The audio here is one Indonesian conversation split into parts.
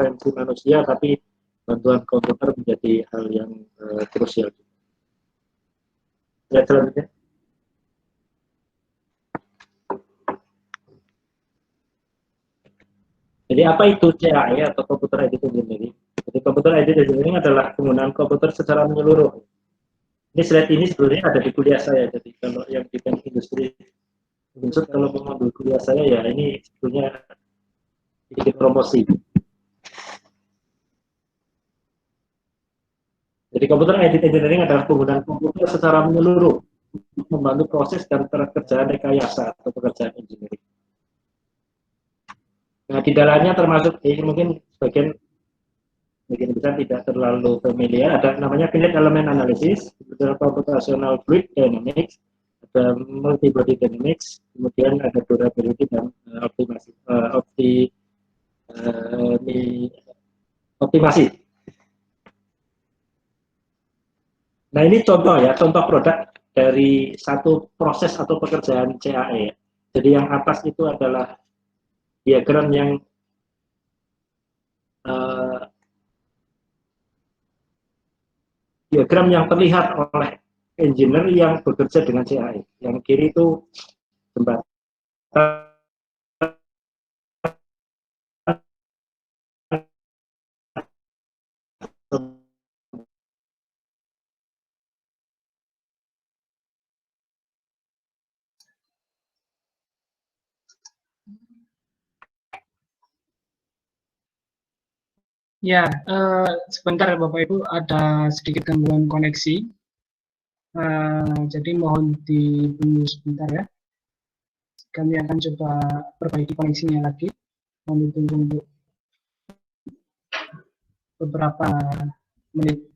intervensi manusia, tapi bantuan komputer menjadi hal yang krusial. Slide selanjutnya. Jadi apa itu CAE atau Computer Aided Engineering? Jadi Computer Aided Engineering adalah penggunaan komputer secara menyeluruh. Ini slide ini sebenarnya ada di kuliah saya. Jadi kalau yang di teknik industri, kalau mengambil kuliah saya ya ini sebetulnya sedikit promosi. Jadi Computer Aided Engineering adalah penggunaan komputer secara menyeluruh untuk membantu proses dan pekerjaan rekayasa atau pekerjaan engineering. Nah, di dalamnya termasuk mungkin sebagian besar tidak terlalu familiar, ada namanya finite element analysis, computational fluid dynamics, ada multi-body dynamics, kemudian ada durability dan optimasi. Nah, ini contoh ya, contoh produk dari satu proses atau pekerjaan CAE. Jadi yang atas itu adalah diagram yang terlihat oleh engineer yang bekerja dengan CAE. Yang kiri itu jembatan. Ya, sebentar Bapak Ibu, ada sedikit gangguan koneksi. Jadi mohon ditunggu sebentar ya. Kami akan coba perbaiki koneksinya lagi. Mohon ditunggu untuk beberapa menit.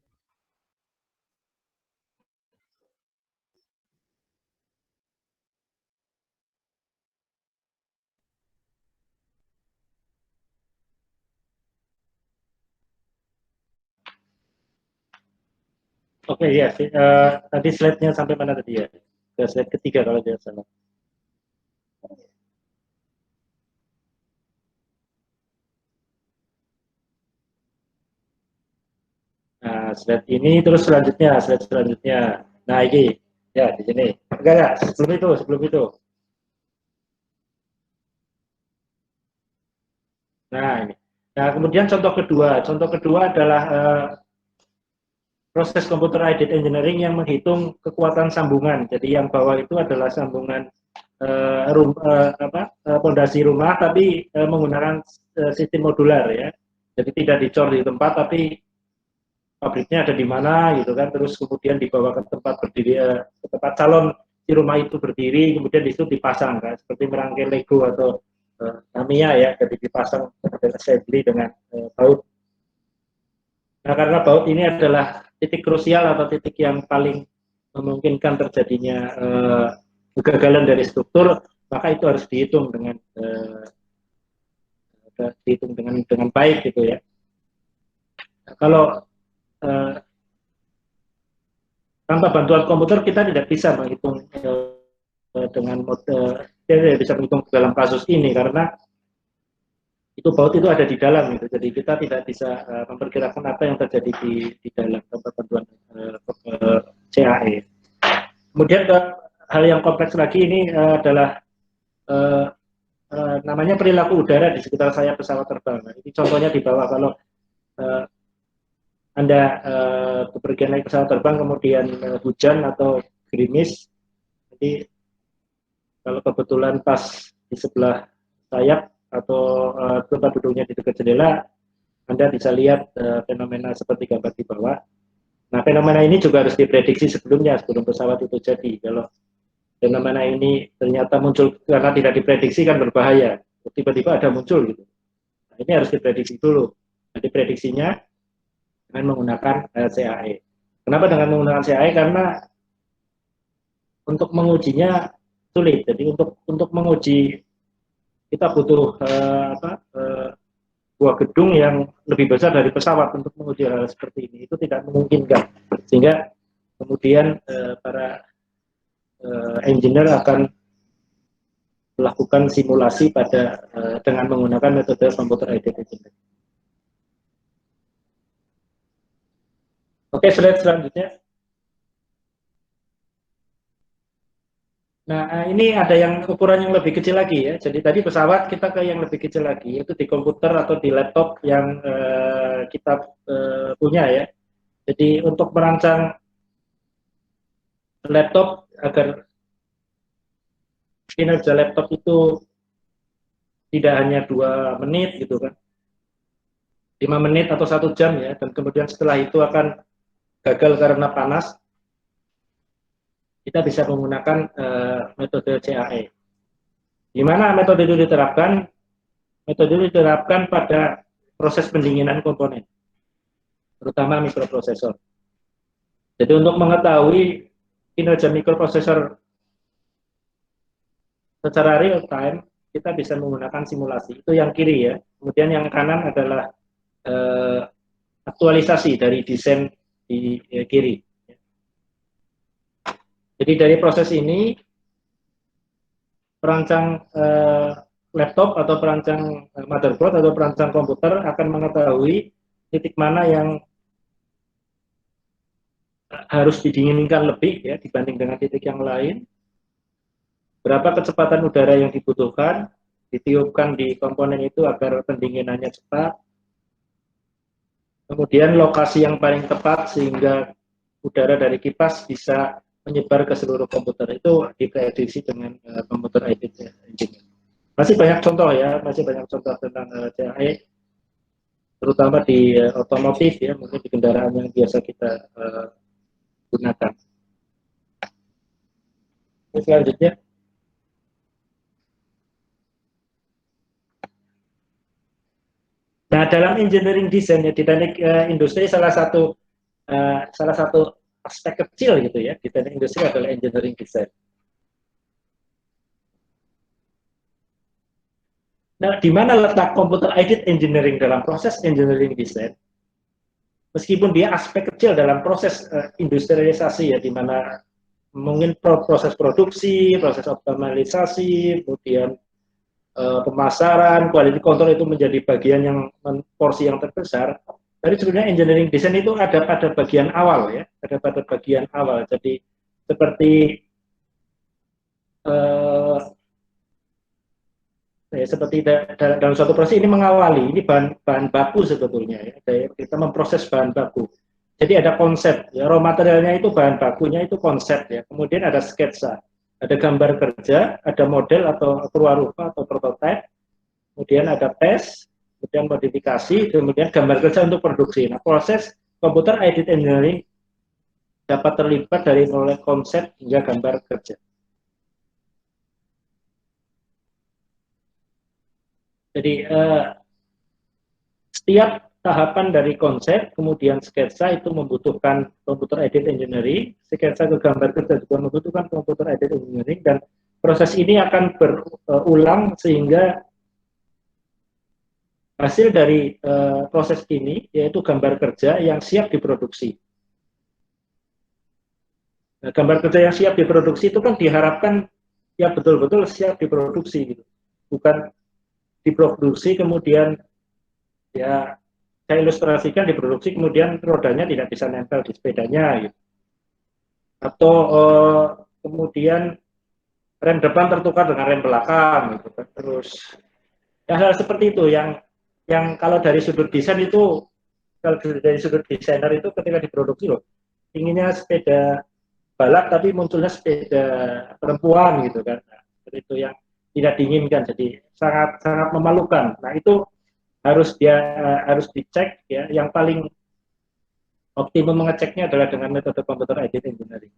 Oke, ya. Tadi slide-nya sampai mana tadi ya? Ke slide ketiga kalau tidak salah. Nah, slide ini terus slide selanjutnya. Nah, ini ya di sini. Enggak, sebelum itu. Nah, ini. Nah, kemudian contoh kedua adalah proses computer aided engineering yang menghitung kekuatan sambungan. Jadi yang bawah itu adalah sambungan pondasi rumah, tapi menggunakan sistem modular ya. Jadi tidak dicor di tempat, tapi pabriknya ada di mana gitu kan. Terus kemudian dibawa ke tempat berdiri, ke tempat calon di rumah itu berdiri, kemudian di situ dipasang kan, seperti merangkai Lego atau Tamiya ya. Jadi dipasang assembly dengan baut. Nah, karena baut ini adalah titik krusial atau titik yang paling memungkinkan terjadinya kegagalan dari struktur, maka itu harus dihitung dengan baik gitu ya. Nah, kalau tanpa bantuan komputer kita tidak bisa menghitung tidak bisa menghitung dalam kasus ini karena itu baut itu ada di dalam gitu. Jadi kita tidak bisa memperkirakan apa yang terjadi di dalam tanpa bantuan CAE. Kemudian hal yang kompleks lagi ini adalah namanya perilaku udara di sekitar saya pesawat terbang. Nah, ini contohnya di bawah kalau Anda bepergian naik pesawat terbang kemudian hujan atau gerimis, jadi kalau kebetulan pas di sebelah sayap atau tempat duduknya di dekat jendela, Anda bisa lihat fenomena seperti gambar di bawah. Nah, fenomena ini juga harus diprediksi sebelum pesawat itu jadi. Kalau fenomena ini ternyata muncul karena tidak diprediksi kan berbahaya. Tiba-tiba ada muncul gitu. Nah, ini harus diprediksi dulu. Nah, diprediksinya dengan menggunakan CAE. Kenapa dengan menggunakan CAE? Karena untuk mengujinya sulit. Jadi untuk menguji kita butuh sebuah gedung yang lebih besar dari pesawat untuk menguji hal seperti ini. Itu tidak memungkinkan. Sehingga kemudian para engineer akan melakukan simulasi dengan menggunakan metode computer aided engineering. Oke, slide selanjutnya. Nah, ini ada yang ukuran yang lebih kecil lagi ya. Jadi tadi pesawat kita ke yang lebih kecil lagi, yaitu di komputer atau di laptop yang kita punya ya. Jadi untuk merancang laptop agar kinerja laptop itu tidak hanya 2 menit gitu kan, 5 menit atau 1 jam ya, dan kemudian setelah itu akan gagal karena panas, kita bisa menggunakan metode CAE. Di mana metode itu diterapkan? Metode itu diterapkan pada proses pendinginan komponen, terutama mikroprosesor. Jadi untuk mengetahui kinerja mikroprosesor secara real time, kita bisa menggunakan simulasi. Itu yang kiri ya. Kemudian yang kanan adalah aktualisasi dari desain di kiri. Jadi dari proses ini, perancang laptop atau perancang motherboard atau perancang komputer akan mengetahui titik mana yang harus didinginkan lebih ya dibanding dengan titik yang lain. Berapa kecepatan udara yang dibutuhkan ditiupkan di komponen itu agar pendinginannya cepat. Kemudian lokasi yang paling tepat sehingga udara dari kipas bisa menyebar ke seluruh komputer, itu diprediksi dengan komputer aided engineering. Masih banyak contoh ya, masih banyak contoh tentang CAE, terutama di otomotif ya, mungkin di kendaraan yang biasa kita gunakan. Selanjutnya, nah dalam engineering design ya, di teknik industri salah satu aspek kecil gitu ya di teknik industri adalah engineering design. Nah, di mana letak computer aided engineering dalam proses engineering design? Meskipun dia aspek kecil dalam proses industrialisasi ya, di mana mungkin proses produksi, proses optimalisasi, kemudian pemasaran, quality control itu menjadi bagian yang porsi yang terbesar. Tapi sebenarnya engineering design itu ada pada bagian awal ya, ada pada bagian awal. Jadi seperti seperti dalam suatu proses ini mengawali, ini bahan baku sebetulnya ya, kita memproses bahan baku. Jadi ada konsep, ya, raw materialnya itu bahan bakunya itu konsep ya, kemudian ada sketsa, ada gambar kerja, ada model atau purwarupa atau prototipe, kemudian ada tes, kemudian modifikasi, kemudian gambar kerja untuk produksi. Nah, proses computer aided engineering dapat terlibat dari mulai konsep hingga gambar kerja. Jadi setiap tahapan dari konsep, kemudian sketsa itu membutuhkan computer aided engineering, sketsa ke gambar kerja juga membutuhkan computer aided engineering, dan proses ini akan berulang sehingga hasil dari proses ini yaitu gambar kerja yang siap diproduksi. Nah, gambar kerja yang siap diproduksi itu kan diharapkan ya betul-betul siap diproduksi gitu. Bukan diproduksi kemudian ya saya ilustrasikan diproduksi kemudian rodanya tidak bisa nempel di sepedanya gitu. Atau kemudian rem depan tertukar dengan rem belakang gitu kan. Terus ya hal seperti itu yang kalau dari sudut desain itu, kalau dari sudut desainer itu ketika diproduksi loh inginnya sepeda balap tapi munculnya sepeda perempuan gitu kan. Nah, itu yang tidak diinginkan, jadi sangat sangat memalukan. Nah, itu harus dicek ya. Yang paling optimum mengeceknya adalah dengan metode computer aided engineering.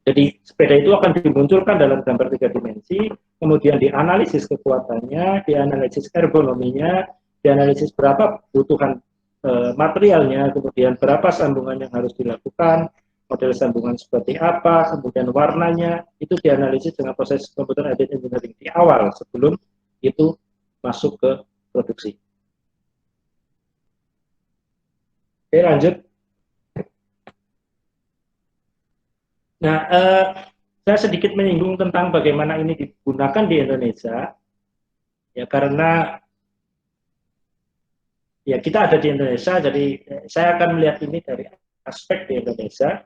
Jadi sepeda itu akan dimunculkan dalam gambar 3 dimensi, kemudian dianalisis kekuatannya, dianalisis ergonominya, dianalisis berapa kebutuhan materialnya, kemudian berapa sambungan yang harus dilakukan, model sambungan seperti apa, kemudian warnanya, itu dianalisis dengan proses computer aided engineering di awal sebelum itu masuk ke produksi. Oke, lanjut. Nah, saya sedikit menyinggung tentang bagaimana ini digunakan di Indonesia, ya karena ya kita ada di Indonesia, jadi saya akan melihat ini dari aspek di Indonesia.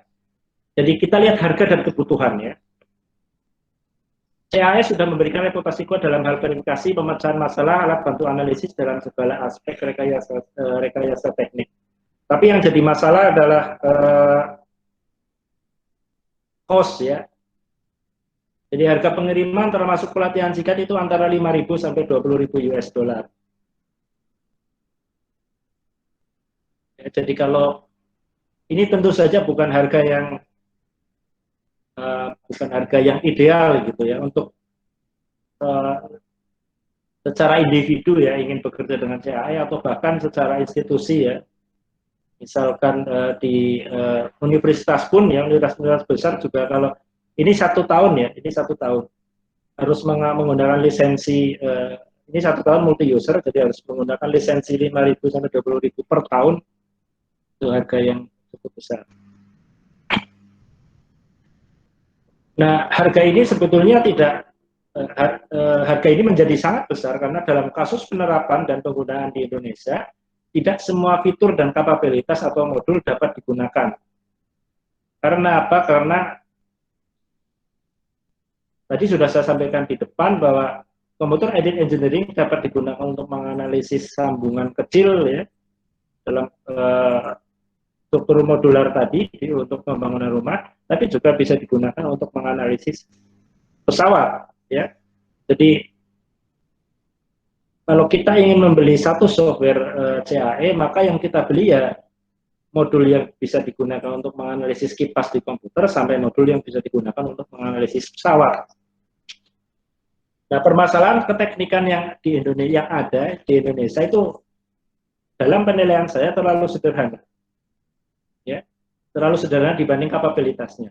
Jadi kita lihat harga dan kebutuhannya. CAE sudah memberikan reputasi kuat dalam hal verifikasi pemecahan masalah alat bantu analisis dalam segala aspek rekayasa teknik. Tapi yang jadi masalah adalah cost ya. Jadi harga pengiriman termasuk pelatihan singkat itu antara 5.000 sampai 20.000 US dollar. Ya, jadi kalau ini tentu saja bukan harga yang ideal gitu ya untuk secara individu ya ingin bekerja dengan CAE atau bahkan secara institusi ya. Misalkan di universitas pun ya, universitas besar juga kalau ini 1 tahun ya, ini 1 tahun harus menggunakan lisensi ini 1 tahun multi user, jadi harus menggunakan lisensi 5.000 sampai 20.000 per tahun, itu harga yang cukup besar. Nah, harga ini sebetulnya tidak harga ini menjadi sangat besar karena dalam kasus penerapan dan penggunaan di Indonesia tidak semua fitur dan kapabilitas atau modul dapat digunakan. Karena apa? Karena tadi sudah saya sampaikan di depan bahwa computer aided engineering dapat digunakan untuk menganalisis sambungan kecil ya dalam struktur modular tadi untuk pembangunan rumah, tapi juga bisa digunakan untuk menganalisis pesawat ya. Jadi kalau kita ingin membeli satu software CAE, maka yang kita beli ya modul yang bisa digunakan untuk menganalisis kipas di komputer sampai modul yang bisa digunakan untuk menganalisis pesawat. Nah, permasalahan keteknikan yang di Indonesia yang ada di Indonesia itu dalam penilaian saya terlalu sederhana. Ya, terlalu sederhana dibanding kapabilitasnya.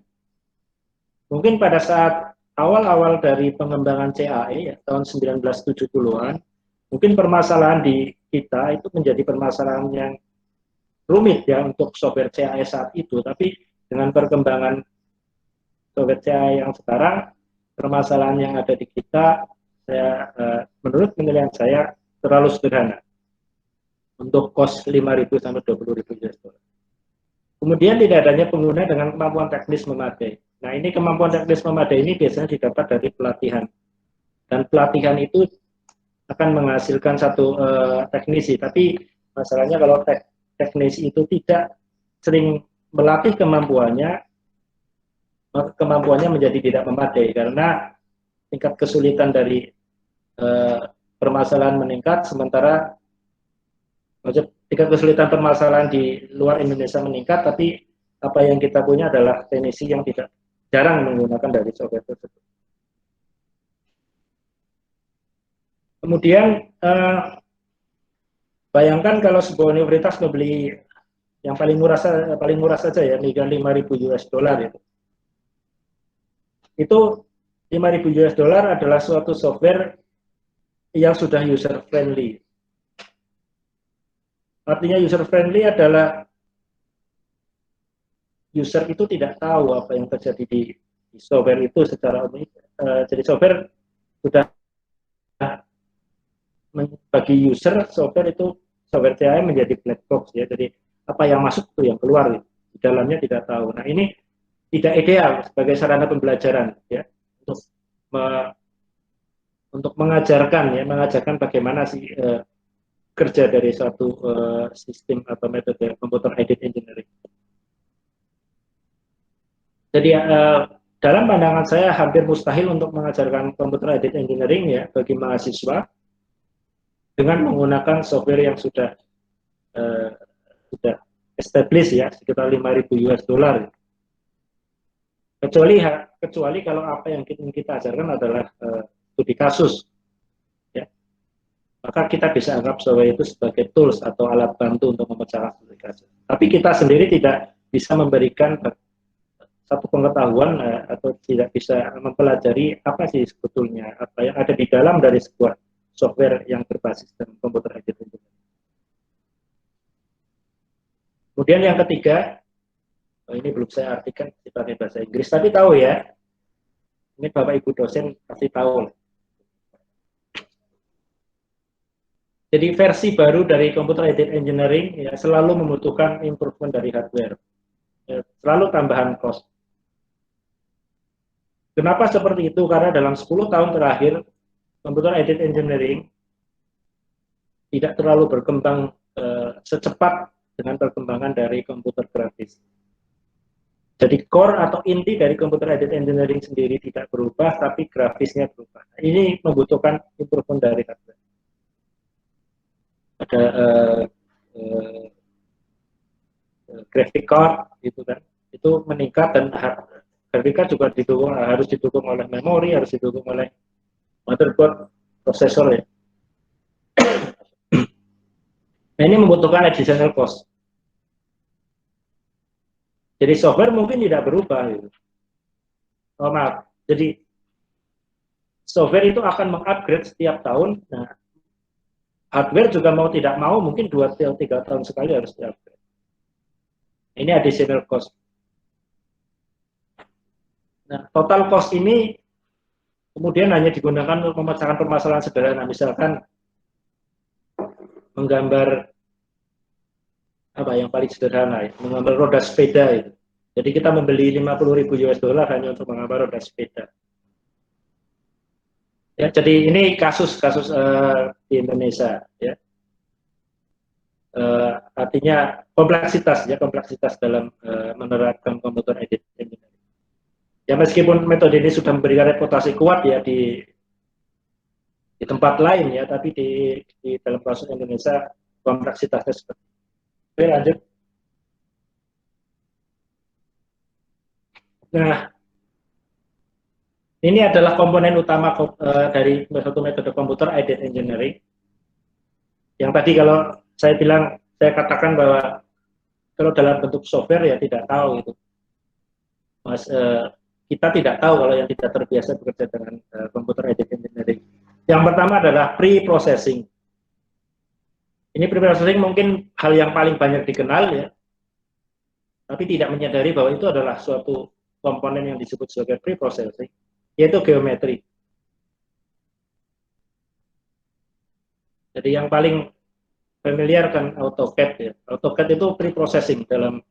Mungkin pada saat awal-awal dari pengembangan CAE ya, tahun 1970-an, mungkin permasalahan di kita itu menjadi permasalahan yang rumit ya untuk software CAE saat itu, tapi dengan perkembangan software CAE yang sekarang, permasalahan yang ada di kita, menurut penilaian saya terlalu sederhana untuk cost 5.000 sampai 20.000 US dollar. Kemudian tidak adanya pengguna dengan kemampuan teknis memadai. Nah, ini kemampuan teknis memadai ini biasanya didapat dari pelatihan. Dan pelatihan itu akan menghasilkan satu teknisi, tapi masalahnya kalau teknisi itu tidak sering melatih kemampuannya, maka kemampuannya menjadi tidak memadai karena tingkat kesulitan dari permasalahan meningkat, sementara tingkat kesulitan permasalahan di luar Indonesia meningkat, tapi apa yang kita punya adalah teknisi yang tidak jarang menggunakan dari software tersebut. Kemudian bayangkan kalau sebuah universitas membeli yang paling murah saja ya, 5.000 US dollar itu. Itu 5.000 US dollar adalah suatu software yang sudah user friendly. Artinya user friendly adalah user itu tidak tahu apa yang terjadi di software itu secara umum. Jadi software sudah bagi user, software itu software CAE menjadi black box ya. Jadi apa yang masuk itu yang keluar, di dalamnya tidak tahu. Nah, ini tidak ideal sebagai sarana pembelajaran ya untuk mengajarkan bagaimana sih kerja dari suatu sistem atau metode computer aided engineering. Jadi dalam pandangan saya hampir mustahil untuk mengajarkan computer aided engineering ya bagi mahasiswa dengan menggunakan software yang sudah established ya sekitar 5.000 US dollar. Kecuali kalau apa yang kita ajarkan adalah studi kasus, ya, maka kita bisa anggap software itu sebagai tools atau alat bantu untuk memecahkan studi kasus. Tapi kita sendiri tidak bisa memberikan satu pengetahuan atau tidak bisa mempelajari apa sih sebetulnya apa yang ada di dalam dari sebuah software yang berbasis dalam komputer aided engineering. Kemudian yang ketiga, ini belum saya artikan pakai bahasa Inggris, tapi tahu ya, ini Bapak Ibu dosen pasti tahu. Jadi versi baru dari computer aided engineering ya selalu membutuhkan improvement dari hardware. selalu tambahan cost. Kenapa seperti itu? Karena dalam 10 tahun terakhir, computer aided engineering tidak terlalu berkembang secepat dengan perkembangan dari komputer grafis. Jadi core atau inti dari computer aided engineering sendiri tidak berubah, tapi grafisnya berubah. Ini membutuhkan improvement dari hardware. Ada graphic card, gitu kan, itu meningkat, dan grafik card juga harus didukung oleh memori, harus didukung oleh motherboard, prosesor ya. Nah, ini membutuhkan additional cost. Jadi software mungkin tidak berubah gitu. Oh, maaf. Jadi software itu akan mengupgrade setiap tahun. Nah, hardware juga mau tidak mau mungkin 2-3 tahun sekali harus diupgrade. Ini additional cost. Nah, total cost ini kemudian hanya digunakan untuk memecahkan permasalahan sederhana, misalkan menggambar apa yang paling sederhana, ya, menggambar roda sepeda itu. Jadi kita membeli 50.000 US dollar hanya untuk menggambar roda sepeda. Ya, jadi ini kasus-kasus di Indonesia, ya. Artinya kompleksitas dalam menerapkan computer aided engineering. Ya, meskipun metode ini sudah memberikan reputasi kuat ya di tempat lain ya, tapi di dalam kasus Indonesia kompleksitasnya seperti itu. Oke, lanjut. Nah, ini adalah komponen utama dari satu metode computer aided engineering. Yang tadi kalau saya katakan bahwa kalau dalam bentuk software ya tidak tahu itu. Mas, kita tidak tahu kalau yang tidak terbiasa bekerja dengan computer aided engineering. Yang pertama adalah pre-processing. Ini pre-processing mungkin hal yang paling banyak dikenal ya, tapi tidak menyadari bahwa itu adalah suatu komponen yang disebut sebagai pre-processing, yaitu geometri. Jadi yang paling familiar kan AutoCAD ya. AutoCAD itu pre-processing dalam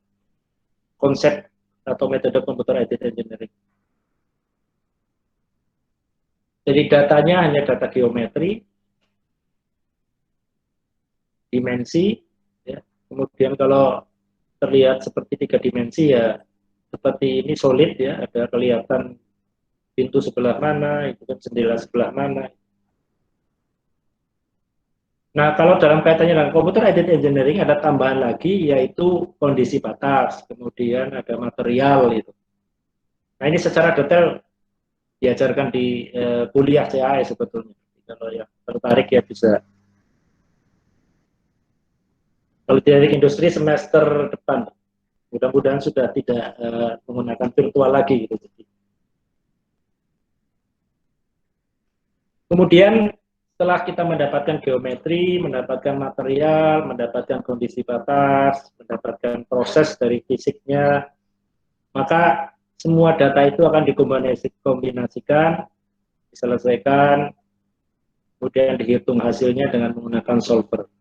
konsep atau metode computer aided engineering. Jadi datanya hanya data geometri, dimensi, ya. Kemudian kalau terlihat seperti 3 dimensi ya seperti ini solid ya, ada kelihatan pintu sebelah mana, itu kan jendela sebelah mana. Nah, kalau dalam kaitannya dengan computer aided engineering ada tambahan lagi yaitu kondisi batas, kemudian ada material itu. Nah, ini secara detail diajarkan di kuliah CAE sebetulnya. Kalau yang tertarik ya bisa. Kalau teknik industri semester depan, mudah-mudahan sudah tidak menggunakan virtual lagi gitu. Kemudian setelah kita mendapatkan geometri, mendapatkan material, mendapatkan kondisi batas, mendapatkan proses dari fisiknya, maka semua data itu akan dikombinasikan, diselesaikan, kemudian dihitung hasilnya dengan menggunakan solver.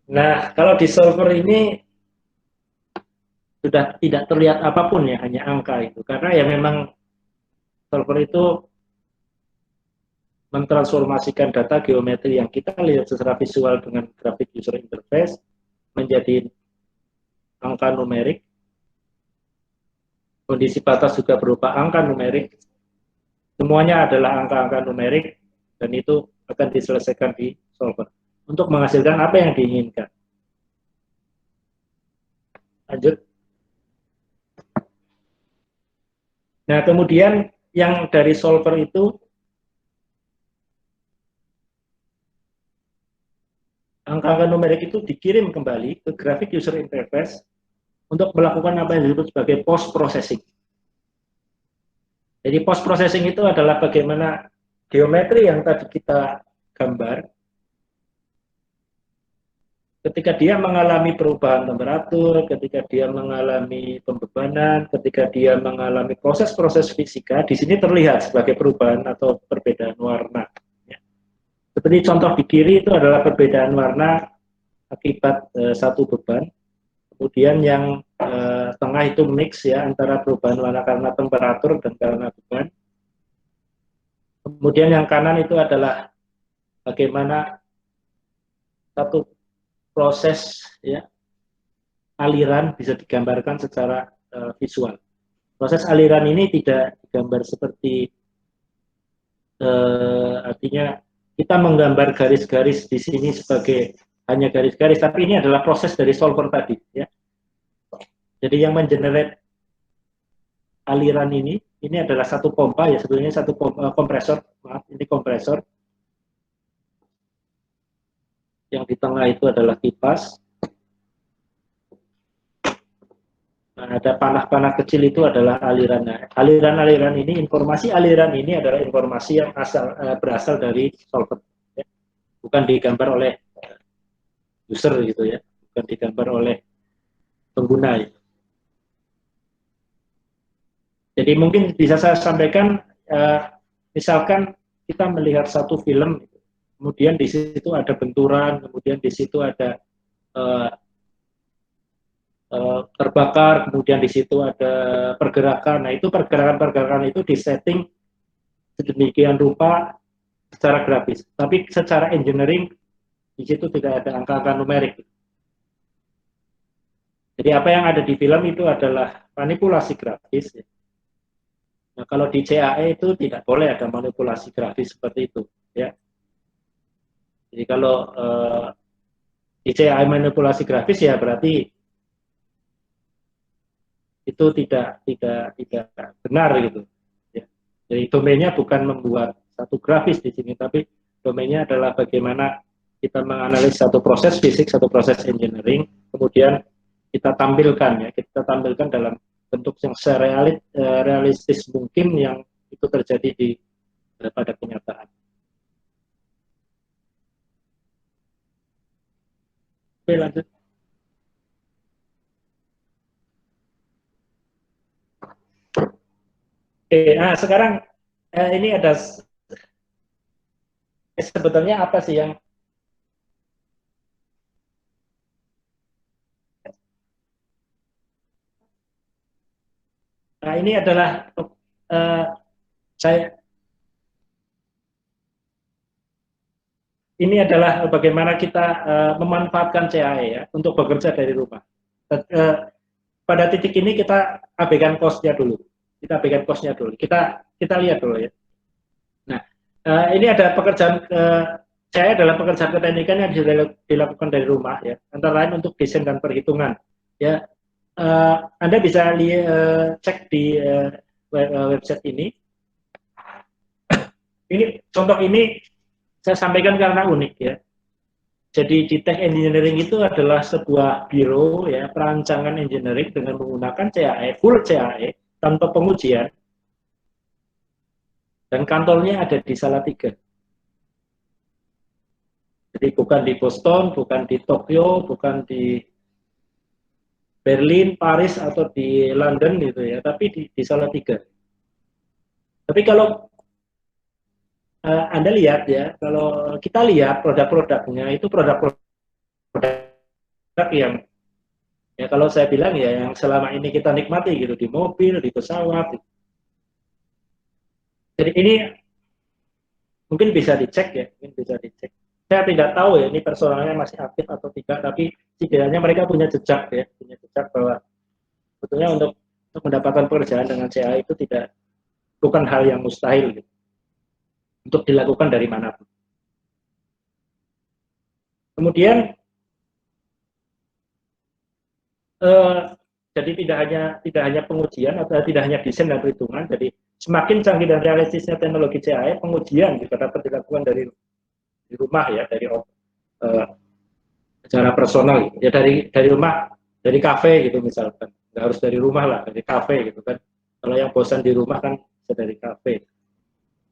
Nah, kalau di solver ini sudah tidak terlihat apapun ya, hanya angka itu. Karena ya memang solver itu mentransformasikan data geometri yang kita lihat secara visual dengan grafik user interface menjadi angka numerik. Kondisi batas juga berupa angka numerik. Semuanya adalah angka-angka numerik dan itu akan diselesaikan di solver untuk menghasilkan apa yang diinginkan. Lanjut. Nah, kemudian yang dari solver itu angka-angka numerik itu dikirim kembali ke grafik user interface untuk melakukan apa yang disebut sebagai post processing. Jadi post processing itu adalah bagaimana geometri yang tadi kita gambar ketika dia mengalami perubahan temperatur, ketika dia mengalami pembebanan, ketika dia mengalami proses-proses fisika, di sini terlihat sebagai perubahan atau perbedaan warna. Seperti contoh di kiri itu adalah perbedaan warna akibat satu beban. kemudian yang tengah itu mix ya antara perubahan warna karena temperatur dan karena beban. Kemudian yang kanan itu adalah bagaimana satu proses ya aliran bisa digambarkan secara visual. Proses aliran ini tidak digambar seperti artinya kita menggambar garis-garis di sini sebagai hanya garis-garis, tapi ini adalah proses dari solver tadi ya. Jadi yang mengenerate aliran ini adalah satu pompa ya, sebetulnya satu kompresor, maaf, ini kompresor. Yang di tengah itu adalah kipas. Nah, ada panah-panah kecil itu adalah aliran. Aliran-aliran ini, informasi aliran ini adalah informasi yang berasal dari solver, ya. Bukan digambar oleh user gitu ya, bukan digambar oleh pengguna. Ya. Jadi mungkin bisa saya sampaikan, misalkan kita melihat satu film, kemudian di situ ada benturan, kemudian di situ ada terbakar, kemudian di situ ada pergerakan. Nah itu pergerakan-pergerakan itu disetting sedemikian rupa secara grafis, tapi secara engineering di situ tidak ada angka-angka numerik. Jadi apa yang ada di film itu adalah manipulasi grafis. Nah kalau di CAE itu tidak boleh ada manipulasi grafis seperti itu, ya. Jadi kalau di CAE manipulasi grafis ya berarti itu tidak benar gitu. Ya. Jadi domainnya bukan membuat satu grafis di sini, tapi domainnya adalah bagaimana kita menganalisis satu proses fisik, satu proses engineering, kemudian kita tampilkan dalam bentuk yang realistis mungkin yang itu terjadi pada kenyataan. Oke, lanjut. Sekarang ini ada sebetulnya apa sih yang ini adalah ini adalah bagaimana kita memanfaatkan CAE ya untuk bekerja dari rumah. Pada titik ini kita abaikan cost-nya dulu. Kita lihat dulu ya. Nah, ini ada pekerjaan CAE adalah pekerjaan keteknikan yang dilakukan dari rumah ya, antara lain untuk desain dan perhitungan. Ya, Anda bisa cek di website ini. Ini contoh ini saya sampaikan karena unik ya. Jadi di Tech Engineering itu adalah sebuah biro ya perancangan engineering dengan menggunakan CAE, full CAE tanpa pengujian. Dan kantornya ada di Salatiga. Jadi bukan di Boston, bukan di Tokyo, bukan di Berlin, Paris atau di London gitu ya, tapi di Salatiga. Tapi kalau Anda lihat ya, kalau kita lihat produk-produknya itu produk-produk yang ya kalau saya bilang ya yang selama ini kita nikmati gitu di mobil, di pesawat. Gitu. Jadi ini mungkin bisa dicek ya, Saya tidak tahu ya ini personalnya masih aktif atau tidak, tapi setidaknya mereka punya jejak ya, bahwa sebetulnya untuk mendapatkan pekerjaan dengan CA itu bukan hal yang mustahil gitu. Untuk dilakukan dari manapun. Kemudian jadi tidak hanya pengujian atau tidak hanya desain dan perhitungan, jadi semakin canggih dan realistisnya teknologi CAE, pengujian juga dapat dilakukan dari rumah ya, dari secara personal ya, dari rumah, dari kafe gitu misalkan, nggak harus dari rumah lah, dari kafe gitu kan. Kalau yang bosan di rumah kan bisa dari kafe.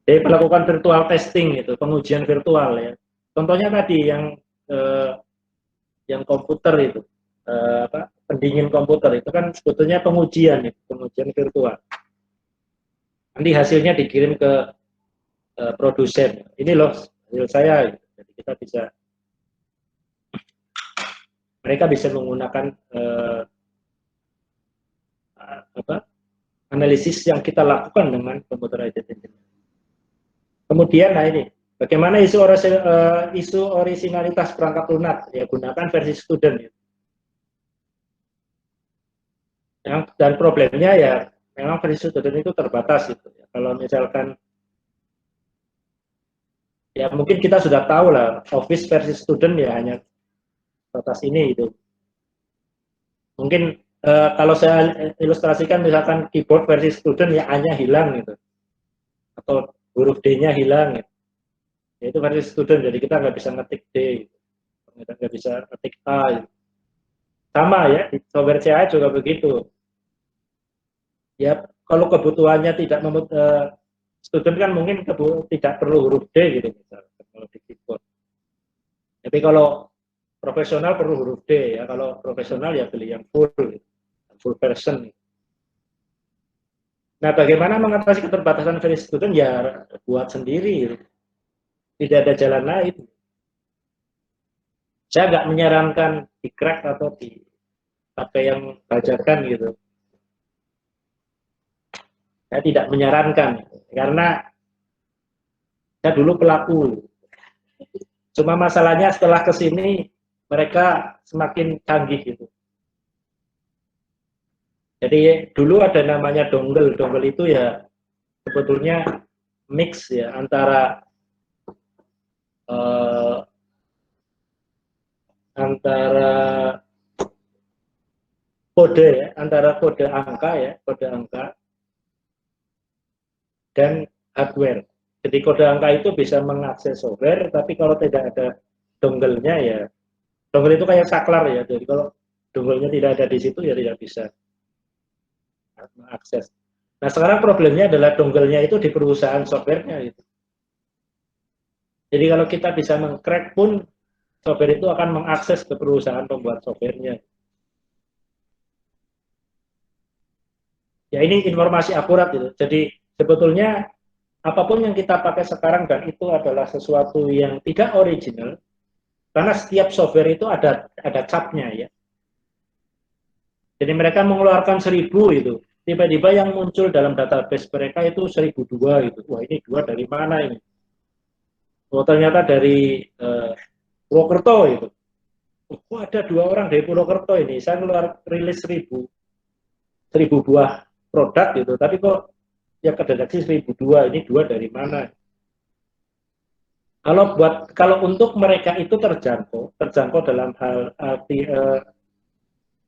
Jadi melakukan virtual testing itu, pengujian virtual ya. Contohnya tadi yang komputer itu, pendingin komputer itu kan sebetulnya pengujian virtual. Nanti hasilnya dikirim ke produsen. Ini loh hasil saya. Gitu. Jadi mereka bisa menggunakan analisis yang kita lakukan dengan computer aided engineering. Kemudian, nah ini, bagaimana isu orisinalitas perangkat lunak? Ya, gunakan versi student. Ya. Dan problemnya ya, memang versi student itu terbatas. Gitu. Ya. Kalau misalkan, ya mungkin kita sudah tahu lah, Office versi student ya hanya batas ini itu. Mungkin kalau saya ilustrasikan misalkan keyboard versi student ya A-nya hilang gitu. Atau huruf D-nya hilang gitu. Ya, itu versi student, jadi kita nggak bisa ngetik D gitu. Kita nggak bisa ngetik A gitu. Sama ya, di software CAI juga begitu. Ya, kalau kebutuhannya tidak student kan mungkin tidak perlu huruf D gitu misalkan kalau di keyboard. Tapi kalau profesional perlu huruf D ya. Kalau profesional ya beli yang full version. Nah, bagaimana mengatasi keterbatasan versi student? Ya buat sendiri. Tidak ada jalan lain. Saya nggak menyarankan di crack atau dipakai yang bajakan gitu. Saya tidak menyarankan karena saya dulu pelaku. Cuma masalahnya setelah ke sini mereka semakin canggih gitu. Jadi dulu ada namanya dongle. Dongle itu ya sebetulnya mix ya antara kode ya, antara kode angka dan hardware. Jadi kode angka itu bisa mengakses software, tapi kalau tidak ada dongle-nya ya, dongle itu kayak saklar ya. Jadi kalau dongle-nya tidak ada di situ ya tidak bisa mengakses. Nah sekarang problemnya adalah dongle-nya itu di perusahaan software-nya gitu. Jadi kalau kita bisa mengcrack pun software itu akan mengakses ke perusahaan pembuat software-nya. Ya ini informasi akurat gitu. Jadi sebetulnya apapun yang kita pakai sekarang dan itu adalah sesuatu yang tidak original, karena setiap software itu ada capnya ya. Jadi mereka mengeluarkan 1000 itu. Tiba-tiba yang muncul dalam database mereka itu 1002 gitu. Wah ini 2 dari mana ini? Oh ternyata dari Purwokerto itu. Oh ada 2 orang dari Purwokerto ini. Saya keluar rilis 1000 buah produk gitu. Tapi kok ya kedeteksi 1002 ini 2 dari mana? Kalau untuk mereka itu terjangkau dalam hal arti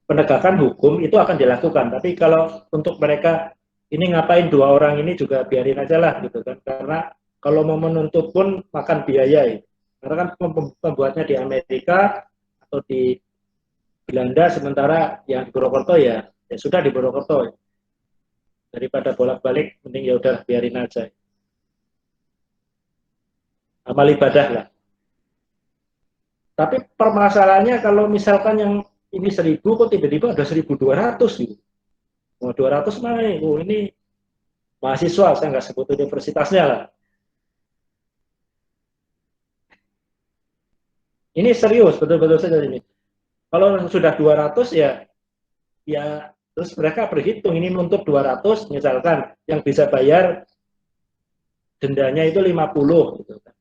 penegakan hukum itu akan dilakukan. Tapi kalau untuk mereka ini ngapain 2 orang ini juga biarin aja lah gitu kan. Karena kalau mau menuntut pun makan biaya ya. Karena kan pembuatnya di Amerika atau di Belanda, sementara yang di Purwokerto ya sudah di Purwokerto. Daripada bolak-balik mending ya udah biarin aja. Amal ibadah lah. Tapi permasalahannya kalau misalkan yang ini 1000 kok tiba-tiba ada 1200 gitu. Oh, 200 naik. Oh, ini mahasiswa, saya nggak sebut universitasnya lah. Ini serius, betul-betul serius ini. Kalau sudah 200 ya terus mereka berhitung ini nuntut 200 misalkan yang bisa bayar dendanya itu 50 gitu kan.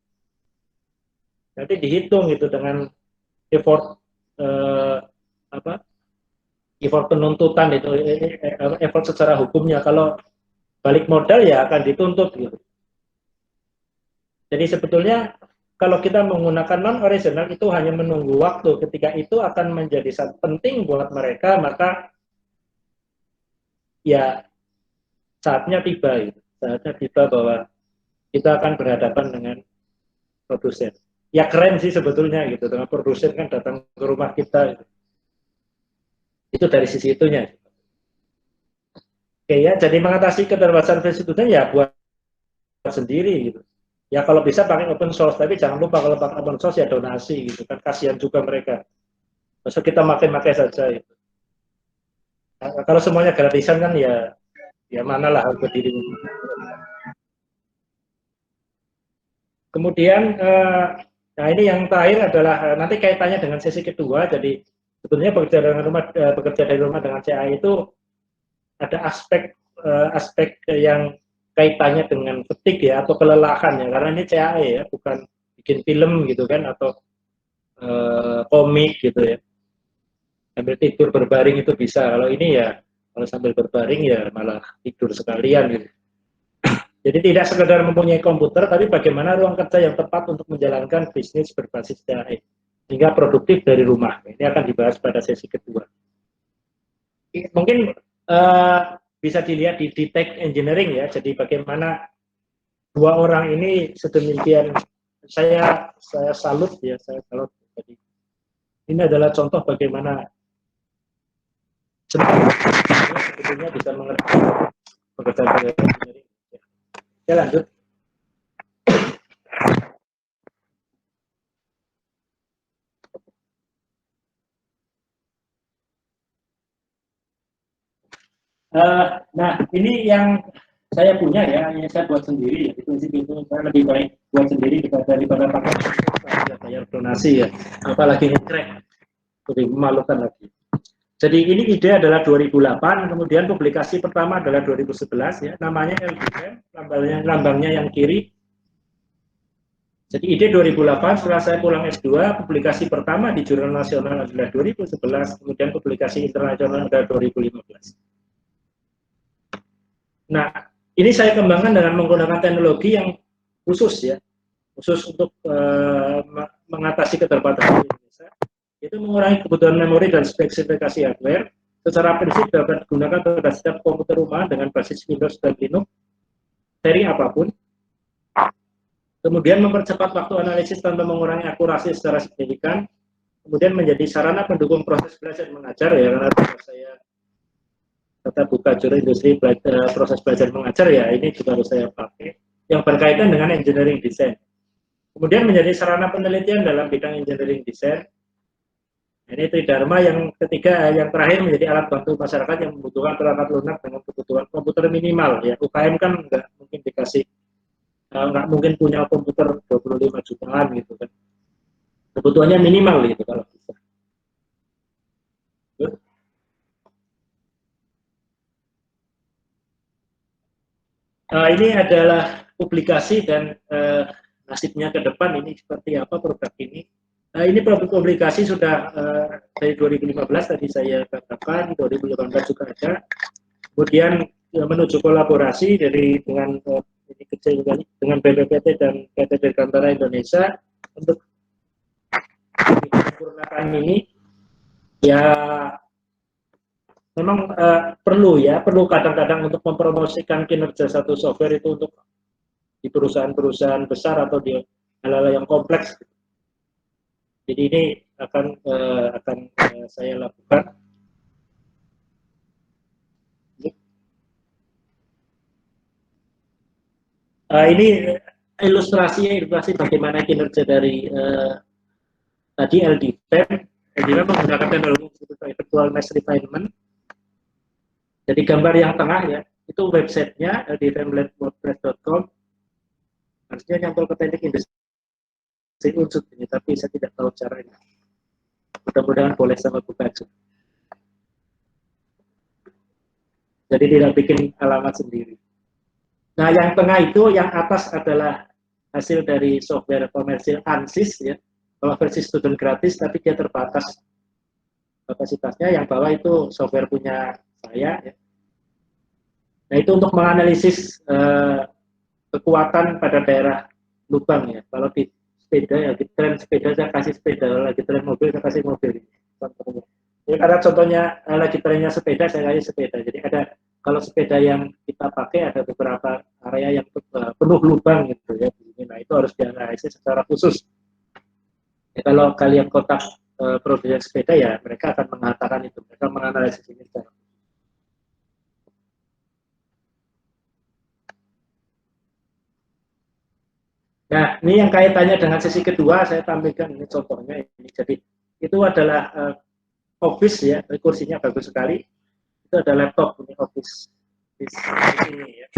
Nanti dihitung gitu dengan effort effort penuntutan itu effort secara hukumnya. Kalau balik modal ya akan dituntut gitu. Jadi sebetulnya kalau kita menggunakan non original itu hanya menunggu waktu, ketika itu akan menjadi sangat penting buat mereka, maka ya saatnya tiba gitu. Saatnya tiba bahwa kita akan berhadapan dengan produsen. Ya keren sih sebetulnya gitu, dengan produsen kan datang ke rumah kita gitu. Itu dari sisi itunya. Oke ya, jadi mengatasi keterbatasan student ya buat sendiri gitu. Ya kalau bisa pakai open source, tapi jangan lupa kalau pakai open source ya donasi gitu kan, kasihan juga mereka. Masa kita makai-makai saja gitu. Nah, kalau semuanya gratisan kan ya manalah harga diri. Kemudian nah ini yang terakhir adalah nanti kaitannya dengan sesi kedua. Jadi sebetulnya bekerja dari rumah dengan CAI itu ada aspek yang kaitannya dengan fatigue ya atau kelelahan ya, karena ini CAE ya, bukan bikin film gitu kan atau komik gitu ya. Sambil tidur berbaring itu bisa, kalau ini ya kalau sambil berbaring ya malah tidur sekalian gitu. Jadi tidak sekedar mempunyai komputer, tapi bagaimana ruang kerja yang tepat untuk menjalankan bisnis berbasis CAE sehingga produktif dari rumah. Ini akan dibahas pada sesi kedua. Mungkin bisa dilihat di tech engineering ya. Jadi bagaimana dua orang ini sedemikian, saya salut ya, saya salut. Jadi ini adalah contoh bagaimana sebetulnya bisa mengerti pekerjaan engineering. Ya lanjut. Nah, ini yang saya punya ya, yang saya buat sendiri ya. Itu saya lebih baik buat sendiri daripada pakai bayar donasi ya. Apalagi nge-crack, lebih memalukan lagi. Jadi ini ide adalah 2008, kemudian publikasi pertama adalah 2011 ya. Namanya LDM, lambangnya yang kiri. Jadi ide 2008, setelah saya pulang S2, publikasi pertama di jurnal nasional adalah 2011, kemudian publikasi internasional adalah 2015. Nah, ini saya kembangkan dengan menggunakan teknologi yang khusus ya, khusus untuk mengatasi keterbatasan Indonesia. Itu mengurangi kebutuhan memori dan spesifikasi hardware. Secara prinsip dapat digunakan pada setiap komputer rumah dengan basis Windows dan Linux, seri apapun. Kemudian mempercepat waktu analisis tanpa mengurangi akurasi secara signifikan. Kemudian menjadi sarana pendukung proses belajar mengajar ya, karena saya kata buka jurnal industri proses belajar mengajar ya, ini juga harus saya pakai yang berkaitan dengan engineering design. Kemudian menjadi sarana penelitian dalam bidang engineering design. Ini Tridharma. Yang ketiga, yang terakhir menjadi alat bantu masyarakat yang membutuhkan perangkat lunak dengan kebutuhan komputer minimal ya. UKM kan nggak mungkin dikasih, nggak mungkin punya komputer 25 jutaan gitu kan. Kebutuhannya minimal gitu kalau bisa. Ini adalah publikasi dan nasibnya ke depan ini seperti apa produk ini. Ini publikasi sudah dari 2015 tadi saya katakan, 2018 juga ada. Kemudian menuju kolaborasi dengan ini kecil dengan BPPT dan PT Dirgantara Indonesia untuk menyempurnakan ini. Ya memang perlu kadang-kadang untuk mempromosikan kinerja satu software itu untuk di perusahaan-perusahaan besar atau di hal-hal yang kompleks. Jadi ini akan saya lakukan. Ini ilustrasi bagaimana kinerja dari tadi LDVM. LDVM menggunakan teknologi virtual mesh refinement. Jadi gambar yang tengah ya, itu websitenya ldvm.wordpress.com. Harusnya nyantol ke teknik industri unsur ini, tapi saya tidak tahu caranya. Mudah-mudahan boleh sama buka aja. Jadi tidak bikin alamat sendiri. Nah, yang tengah itu, yang atas adalah hasil dari software komersil ANSYS ya. Kalau versi student gratis, tapi dia terbatas kapasitasnya. Yang bawah itu software punya saya ya. Nah, itu untuk menganalisis kekuatan pada daerah lubang ya. Kalau di sepeda ya, di tren sepeda saya kasih sepeda, lagi tren mobil saya kasih mobil. Contohnya. Ya, karena contohnya lagi trennya sepeda, saya kasih sepeda. Jadi ada, kalau sepeda yang kita pakai ada beberapa area yang penuh lubang gitu ya. Nah, itu harus dianalisis secara khusus. Ya, kalau kalian kontak produsen sepeda ya, mereka akan mengatakan itu, mereka menganalisis ini secara. Nah, ini yang kaitannya dengan sesi kedua, saya tampilkan ini contohnya. Ini. Jadi, itu adalah Office ya, kursinya bagus sekali. Itu ada laptop, ini Office. Ini ya.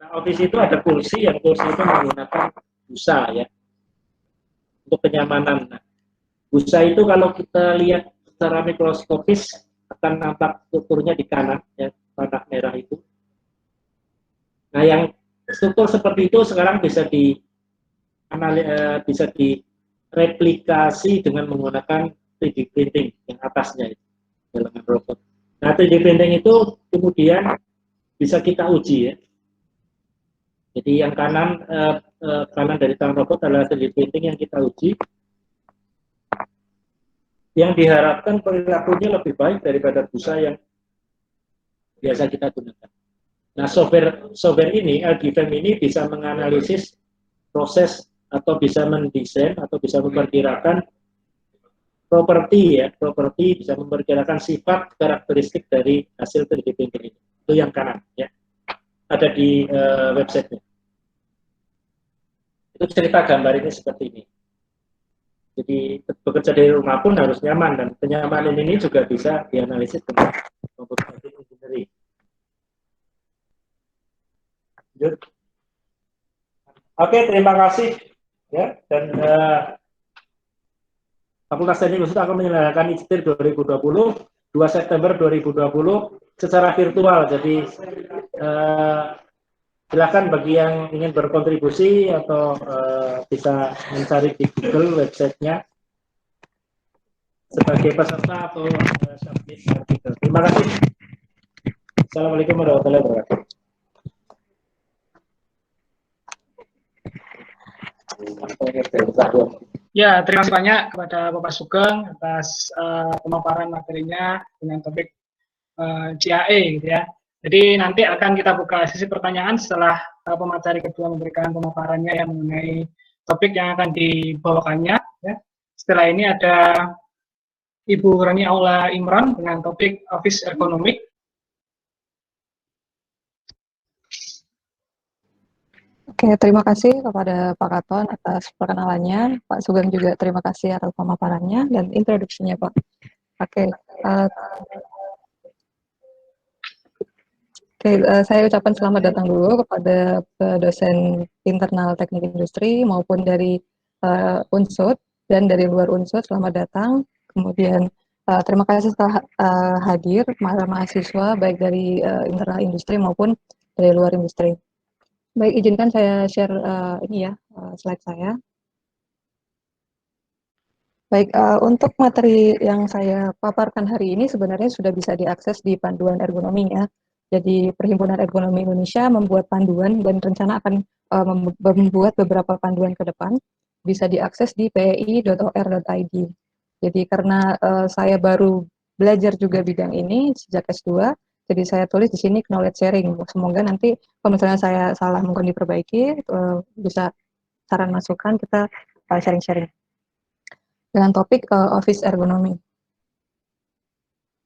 Nah, Office itu ada kursi, yang kursi itu menggunakan busa ya, untuk kenyamanan. Nah, busa itu kalau kita lihat secara mikroskopis akan nampak strukturnya di kanan ya. panah merah itu. Nah, yang struktur seperti itu sekarang bisa direplikasi dengan menggunakan 3D printing yang atasnya itu, elemen robot. Nah, 3D printing itu kemudian bisa kita uji ya. Jadi yang kanan dari tangan robot adalah 3D printing yang kita uji. Yang diharapkan perilakunya lebih baik daripada busa yang biasa kita gunakan. Nah, software ini, LGFEM ini bisa menganalisis proses atau bisa mendesain atau bisa memperkirakan properti bisa memperkirakan sifat karakteristik dari hasil 3D printing itu. Itu yang kanan ya. Ada di websitenya. Itu cerita gambar ini seperti ini. Jadi bekerja dari rumah pun harus nyaman, dan kenyamanan ini juga bisa dianalisis dengan computer engineering. Oke, terima kasih ya. Dan Fakultas Teknik Khusus akan menyelenggarakan ICTIR 2020 2 September 2020 secara virtual. Jadi silakan bagi yang ingin berkontribusi atau bisa mencari di Google websitenya sebagai peserta atau submit artikel. Terima kasih. Assalamualaikum warahmatullahi wabarakatuh. Ya, terima kasih banyak kepada Bapak Sugeng atas pemaparan materinya dengan topik CAE gitu ya. Jadi nanti akan kita buka sesi pertanyaan setelah pemateri kedua memberikan pemaparannya yang mengenai topik yang akan dibawakannya. Ya. Setelah ini ada Ibu Rani Aula Imran dengan topik Office Ergonomik. Oke, terima kasih kepada Pak Katon atas perkenalannya. Pak Sugeng juga terima kasih atas pemaparannya dan introduksinya, Pak. Oke, saya ucapkan selamat datang dulu kepada dosen internal teknik industri maupun dari UNSUD dan dari luar UNSUD, selamat datang. Kemudian terima kasih telah hadir para mahasiswa baik dari internal industri maupun dari luar industri. Baik, izinkan saya share slide saya. Baik, untuk materi yang saya paparkan hari ini sebenarnya sudah bisa diakses di panduan ergonomi ya. Jadi Perhimpunan Ergonomi Indonesia membuat panduan dan rencana akan membuat beberapa panduan ke depan, bisa diakses di pei.or.id. Jadi karena saya baru belajar juga bidang ini sejak S2, jadi saya tulis di sini knowledge sharing. Semoga nanti kalau misalnya saya salah mungkin diperbaiki, bisa saran masukan, kita sharing-sharing. Dengan topik office ergonomi.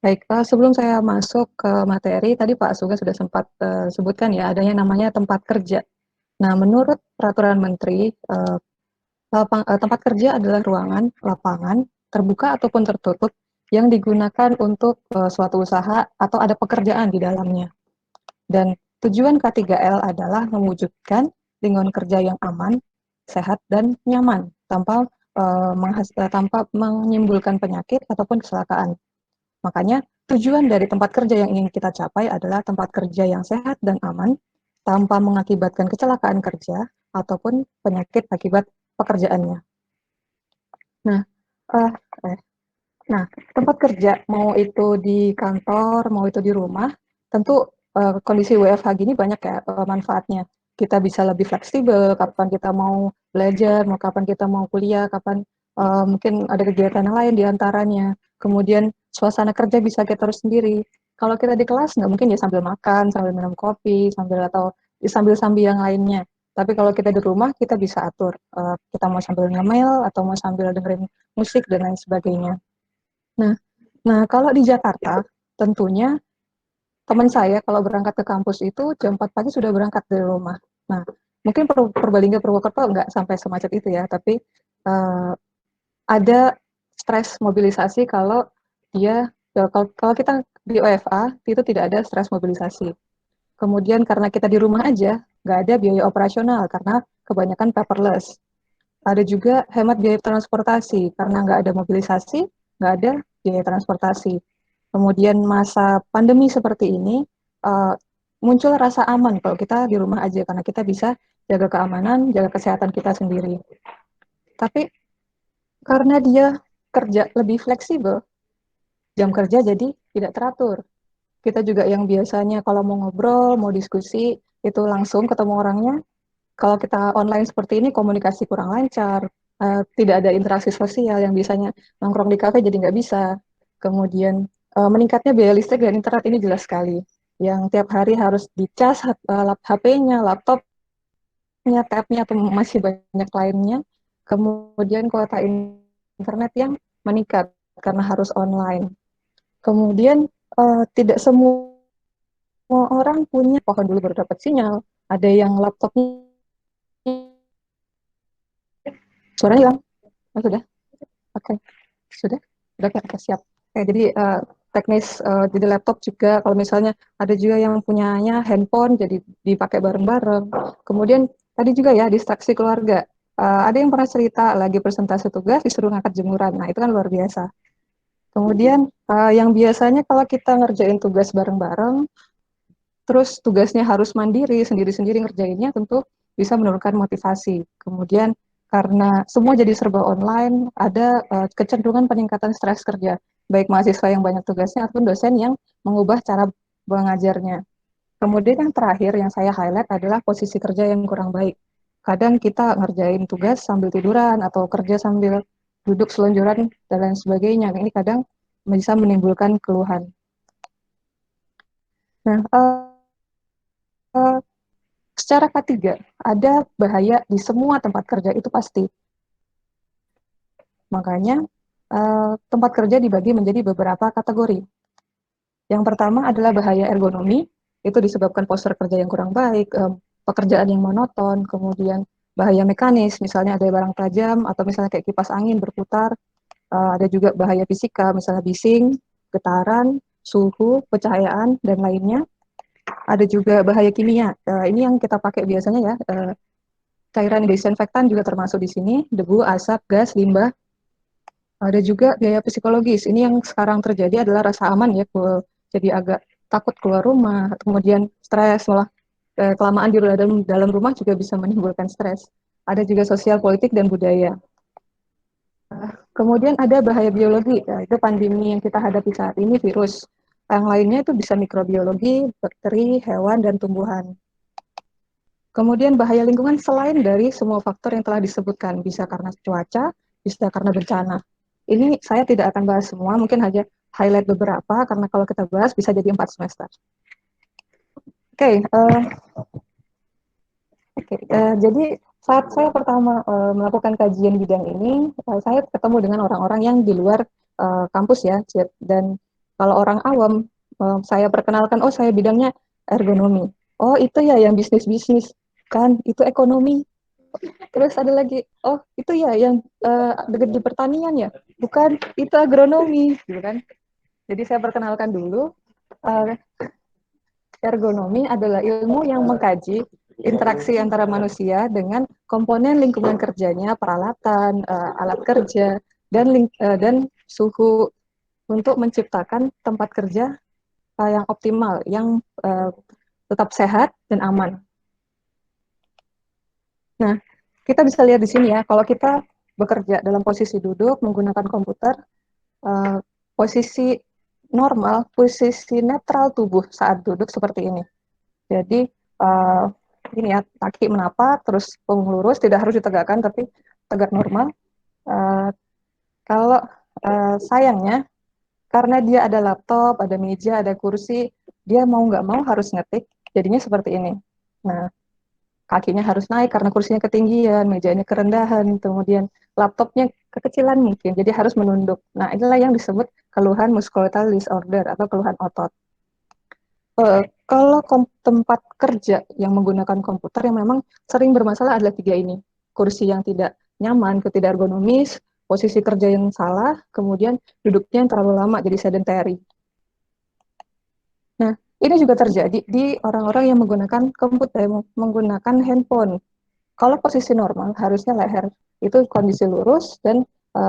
Baik, sebelum saya masuk ke materi, tadi Pak Sugeng sudah sempat sebutkan ya, adanya namanya tempat kerja. Nah, menurut Peraturan Menteri, tempat kerja adalah ruangan, lapangan, terbuka ataupun tertutup, yang digunakan untuk suatu usaha atau ada pekerjaan di dalamnya. Dan tujuan K3L adalah mewujudkan lingkungan kerja yang aman, sehat, dan nyaman, tanpa menimbulkan penyakit ataupun kecelakaan. Makanya tujuan dari tempat kerja yang ingin kita capai adalah tempat kerja yang sehat dan aman, tanpa mengakibatkan kecelakaan kerja ataupun penyakit akibat pekerjaannya. Nah, tempat kerja, mau itu di kantor, mau itu di rumah, tentu kondisi WFH gini banyak ya manfaatnya. Kita bisa lebih fleksibel, kapan kita mau belajar, kapan kita mau kuliah, kapan mungkin ada kegiatan yang lain di antaranya. Kemudian suasana kerja bisa kita terus sendiri. Kalau kita di kelas nggak mungkin ya sambil makan, sambil minum kopi, sambil yang lainnya. Tapi kalau kita di rumah, kita bisa atur. Kita mau sambil ngemil atau mau sambil dengerin musik dan lain sebagainya. Nah, kalau di Jakarta, tentunya teman saya kalau berangkat ke kampus itu jam 4 pagi sudah berangkat dari rumah. Nah, mungkin Purbalingga Purwokerto nggak sampai semacam itu ya, tapi ada stres mobilisasi kalau kita di OFA itu tidak ada stres mobilisasi. Kemudian karena kita di rumah aja, nggak ada biaya operasional karena kebanyakan paperless. Ada juga hemat biaya transportasi karena nggak ada mobilisasi, nggak ada biaya transportasi. Kemudian masa pandemi seperti ini, muncul rasa aman kalau kita di rumah aja, karena kita bisa jaga keamanan, jaga kesehatan kita sendiri. Tapi karena dia kerja lebih fleksibel, jam kerja jadi tidak teratur. Kita juga yang biasanya kalau mau ngobrol, mau diskusi, itu langsung ketemu orangnya. Kalau kita online seperti ini, komunikasi kurang lancar, tidak ada interaksi sosial yang biasanya nongkrong di kafe jadi nggak bisa. Kemudian meningkatnya biaya listrik dan internet ini jelas sekali. Yang tiap hari harus dicas HP-nya, laptopnya, tab-nya, atau masih banyak lainnya. Kemudian kuota internet yang meningkat karena harus online. Kemudian tidak semua orang punya pohon dulu baru dapat sinyal. Ada yang laptopnya suara hilang. Oh, sudah. Oke. Sudah. Oke, siap. Oke, jadi teknis di laptop juga kalau misalnya ada juga yang punyanya handphone jadi dipakai bareng-bareng. Kemudian tadi juga ya distraksi keluarga. Ada yang pernah cerita lagi presentasi tugas disuruh ngangkat jemuran. Nah, itu kan luar biasa. Kemudian yang biasanya kalau kita ngerjain tugas bareng-bareng, terus tugasnya harus mandiri, sendiri-sendiri ngerjainnya, tentu bisa menurunkan motivasi. Kemudian karena semua jadi serba online, ada kecenderungan peningkatan stres kerja, baik mahasiswa yang banyak tugasnya ataupun dosen yang mengubah cara mengajarnya. Kemudian yang terakhir yang saya highlight adalah posisi kerja yang kurang baik. Kadang kita ngerjain tugas sambil tiduran atau kerja sambil duduk selonjoran dan lain sebagainya. Ini kadang bisa menimbulkan keluhan. Nah, secara ketiga, ada bahaya di semua tempat kerja itu pasti. Makanya tempat kerja dibagi menjadi beberapa kategori. Yang pertama adalah bahaya ergonomi, itu disebabkan postur kerja yang kurang baik, pekerjaan yang monoton, kemudian bahaya mekanis, misalnya ada barang tajam, atau misalnya kayak kipas angin berputar. Ada juga bahaya fisika, misalnya bising, getaran, suhu, pencahayaan, dan lainnya. Ada juga bahaya kimia, ini yang kita pakai biasanya ya, cairan desinfektan juga termasuk di sini, debu, asap, gas, limbah. Ada juga biaya psikologis. Ini yang sekarang terjadi adalah rasa aman ya, jadi agak takut keluar rumah, kemudian stres, malah kelamaan di dalam rumah juga bisa menimbulkan stres. Ada juga sosial, politik, dan budaya. Kemudian ada bahaya biologi, itu pandemi yang kita hadapi saat ini, virus. Yang lainnya itu bisa mikrobiologi, bakteri, hewan, dan tumbuhan. Kemudian bahaya lingkungan selain dari semua faktor yang telah disebutkan, bisa karena cuaca, bisa karena bencana. Ini saya tidak akan bahas semua, mungkin hanya highlight beberapa, karena kalau kita bahas bisa jadi 4 semester. Oke, jadi saat saya pertama melakukan kajian bidang ini, saya ketemu dengan orang-orang yang di luar kampus ya, dan kalau orang awam, saya perkenalkan, oh saya bidangnya ergonomi. Oh itu ya yang bisnis-bisnis, kan itu ekonomi. Terus ada lagi, oh itu ya yang di pertanian ya, bukan itu agronomi, gitu kan. Jadi saya perkenalkan dulu, ergonomi adalah ilmu yang mengkaji interaksi antara manusia dengan komponen lingkungan kerjanya, peralatan, alat kerja, dan suhu untuk menciptakan tempat kerja yang optimal, yang tetap sehat dan aman. Nah, kita bisa lihat di sini ya, kalau kita bekerja dalam posisi duduk menggunakan komputer, posisi normal, posisi netral tubuh saat duduk seperti ini. Jadi ini ya, kaki menapak, terus punggung lurus, tidak harus ditegakkan, tapi tegak normal. Kalau sayangnya, karena dia ada laptop, ada meja, ada kursi, dia mau nggak mau harus ngetik, jadinya seperti ini. Nah, kakinya harus naik karena kursinya ketinggian, mejanya kerendahan, kemudian laptopnya kekecilan mungkin, jadi harus menunduk. Nah, inilah yang disebut keluhan musculoskeletal disorder atau keluhan otot. Kalau tempat kerja yang menggunakan komputer yang memang sering bermasalah adalah 3 ini. Kursi yang tidak nyaman, tidak ergonomis, posisi kerja yang salah, kemudian duduknya yang terlalu lama jadi sedentary. Nah, ini juga terjadi di orang-orang yang menggunakan komputer, menggunakan handphone. Kalau posisi normal harusnya leher itu kondisi lurus dan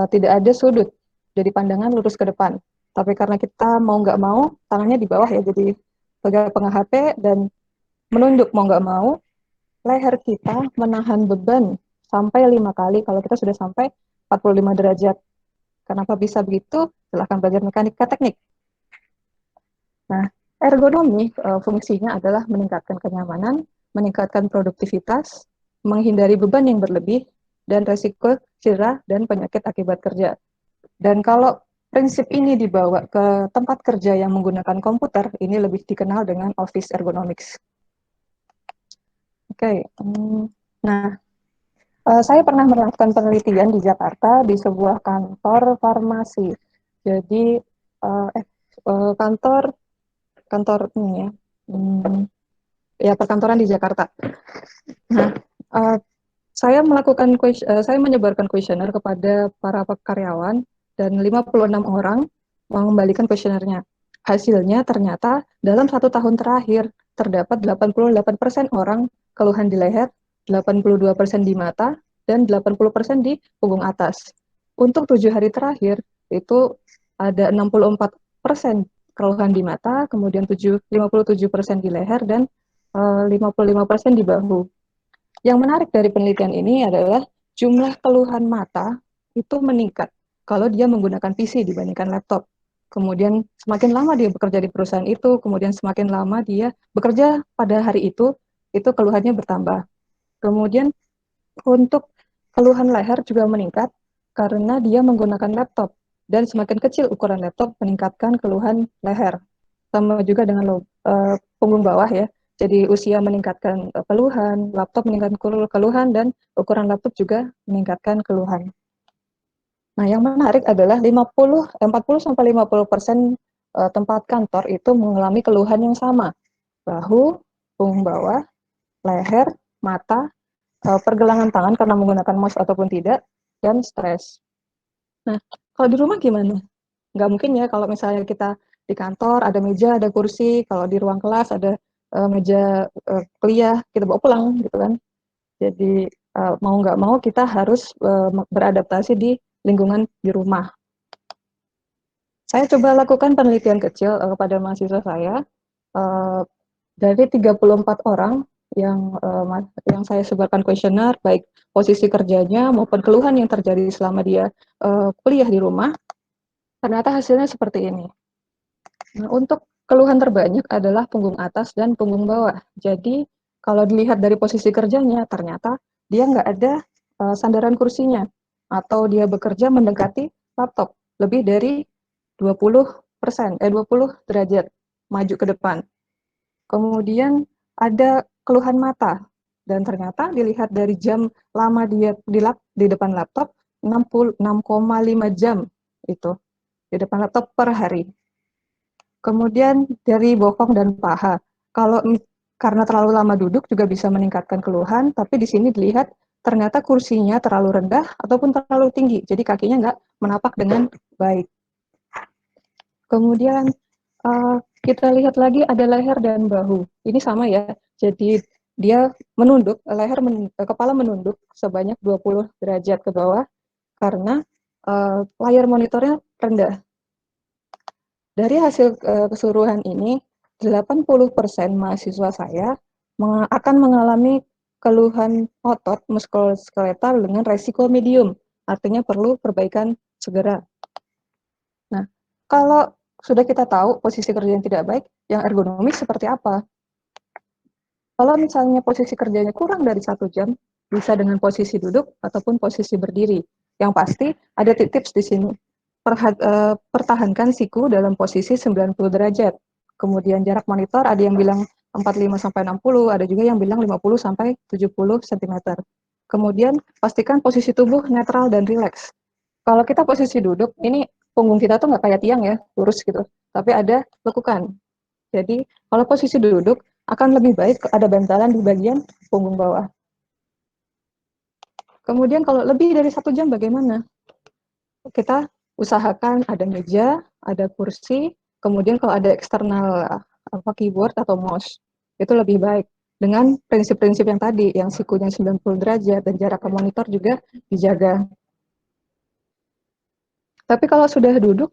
tidak ada sudut, jadi pandangan lurus ke depan. Tapi karena kita mau nggak mau tangannya di bawah ya, jadi sebagai pegang HP dan menunduk mau nggak mau, leher kita menahan beban sampai 5 kali kalau kita sudah sampai 45 derajat. Kenapa bisa begitu? Silahkan belajar mekanika teknik. Nah, ergonomi fungsinya adalah meningkatkan kenyamanan, meningkatkan produktivitas, menghindari beban yang berlebih, dan resiko cedera dan penyakit akibat kerja. Dan kalau prinsip ini dibawa ke tempat kerja yang menggunakan komputer, ini lebih dikenal dengan office ergonomics. Oke, nah saya pernah melakukan penelitian di Jakarta di sebuah kantor farmasi. Jadi kantor ini ya, ya perkantoran di Jakarta. Nah, saya menyebarkan kuesioner kepada para karyawan dan 56 orang mengembalikan kuesionernya. Hasilnya ternyata dalam 1 tahun terakhir terdapat 88% orang keluhan di leher, 82% di mata, dan 80% di punggung atas. Untuk 7 hari terakhir itu ada 64% keluhan di mata, kemudian 57% di leher, dan 55% di bahu. Yang menarik dari penelitian ini adalah jumlah keluhan mata itu meningkat kalau dia menggunakan PC dibandingkan laptop. Kemudian semakin lama dia bekerja di perusahaan itu, kemudian semakin lama dia bekerja pada hari itu keluhannya bertambah. Kemudian untuk keluhan leher juga meningkat karena dia menggunakan laptop, dan semakin kecil ukuran laptop meningkatkan keluhan leher. Sama juga dengan punggung bawah ya. Jadi usia meningkatkan keluhan, laptop meningkatkan keluhan, dan ukuran laptop juga meningkatkan keluhan. Nah, yang menarik adalah 40-50% tempat kantor itu mengalami keluhan yang sama. Bahu, punggung bawah, leher, mata, pergelangan tangan karena menggunakan mouse ataupun tidak, dan stres. Nah, kalau di rumah gimana? Nggak mungkin ya kalau misalnya kita di kantor ada meja, ada kursi, kalau di ruang kelas ada meja kuliah, kita bawa pulang gitu kan. Jadi mau nggak mau kita harus beradaptasi di lingkungan di rumah. Saya coba lakukan penelitian kecil kepada mahasiswa saya. Dari 34 orang yang saya sebarkan kuesioner, baik posisi kerjanya maupun keluhan yang terjadi selama dia kuliah di rumah, ternyata hasilnya seperti ini. Nah, untuk keluhan terbanyak adalah punggung atas dan punggung bawah. Jadi kalau dilihat dari posisi kerjanya, ternyata dia nggak ada sandaran kursinya, atau dia bekerja mendekati laptop lebih dari 20% 20 derajat maju ke depan. Kemudian ada keluhan mata, dan ternyata dilihat dari jam lama dia di depan laptop 6,5 jam itu di depan laptop per hari. Kemudian dari bokong dan paha, kalau karena terlalu lama duduk juga bisa meningkatkan keluhan, tapi di sini dilihat ternyata kursinya terlalu rendah ataupun terlalu tinggi, jadi kakinya nggak menapak dengan baik. Kemudian kita lihat lagi ada leher dan bahu. Ini sama ya. Jadi dia menunduk, kepala menunduk sebanyak 20 derajat ke bawah karena layar monitornya rendah. Dari hasil keseluruhan ini, 80% mahasiswa saya akan mengalami keluhan otot muskuloskeletal dengan resiko medium, artinya perlu perbaikan segera. Nah, kalau sudah kita tahu posisi kerja yang tidak baik, yang ergonomis seperti apa? Kalau misalnya posisi kerjanya kurang dari 1 jam, bisa dengan posisi duduk ataupun posisi berdiri. Yang pasti ada tips di sini. Pertahankan siku dalam posisi 90 derajat. Kemudian jarak monitor ada yang bilang 45-60, ada juga yang bilang 50-70 cm. Kemudian pastikan posisi tubuh netral dan rileks. Kalau kita posisi duduk, ini punggung kita tuh nggak kayak tiang ya, lurus gitu. Tapi ada lekukan. Jadi kalau posisi duduk, akan lebih baik ada bantalan di bagian punggung bawah. Kemudian kalau lebih dari 1 jam bagaimana? Kita usahakan ada meja, ada kursi, kemudian kalau ada eksternal keyboard atau mouse, itu lebih baik. Dengan prinsip-prinsip yang tadi, yang sikunya 90 derajat dan jarak ke monitor juga dijaga. Tapi kalau sudah duduk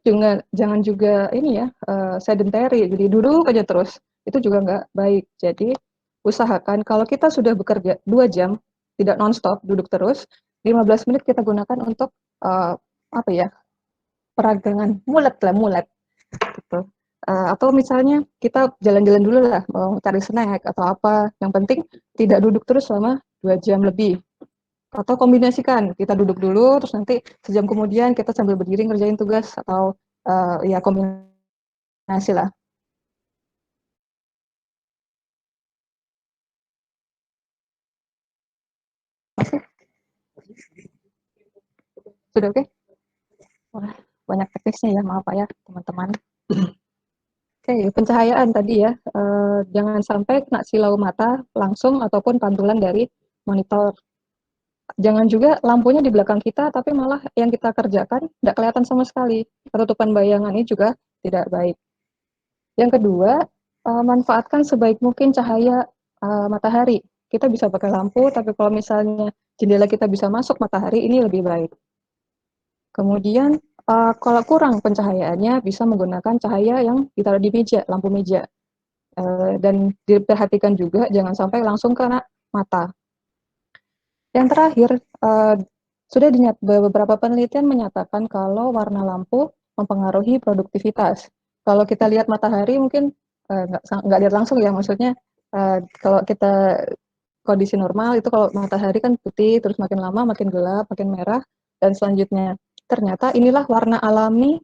jangan juga ini ya sedentary, jadi duduk aja terus. itu juga nggak baik. Jadi usahakan kalau kita sudah bekerja 2 jam, tidak nonstop, duduk terus, 15 menit kita gunakan untuk apa ya, peragangan mulet lah, mulet gitu. Atau misalnya kita jalan-jalan dulu lah, mau cari snack atau apa. Yang penting tidak duduk terus selama 2 jam lebih. Atau kombinasikan, kita duduk dulu, terus nanti sejam kemudian kita sambil berdiri ngerjain tugas atau ya kombinasi lah. Masih? Sudah oke? Wah, banyak teknisnya ya, maaf Pak ya teman-teman. Oke, pencahayaan tadi ya, jangan sampai kena silau mata langsung ataupun pantulan dari monitor. Jangan juga lampunya di belakang kita, tapi malah yang kita kerjakan tidak kelihatan sama sekali. Ketutupan bayangan ini juga tidak baik. Yang kedua, manfaatkan sebaik mungkin cahaya matahari. Kita bisa pakai lampu, tapi kalau misalnya jendela kita bisa masuk matahari, ini lebih baik. Kemudian, kalau kurang pencahayaannya, bisa menggunakan cahaya yang ditaruh di meja, lampu meja. Dan diperhatikan juga, jangan sampai langsung kena mata. Yang terakhir, sudah beberapa penelitian menyatakan kalau warna lampu mempengaruhi produktivitas. Kalau kita lihat matahari mungkin nggak lihat langsung ya, maksudnya kalau kita kondisi normal itu kalau matahari kan putih, terus makin lama makin gelap, makin merah, dan selanjutnya ternyata inilah warna alami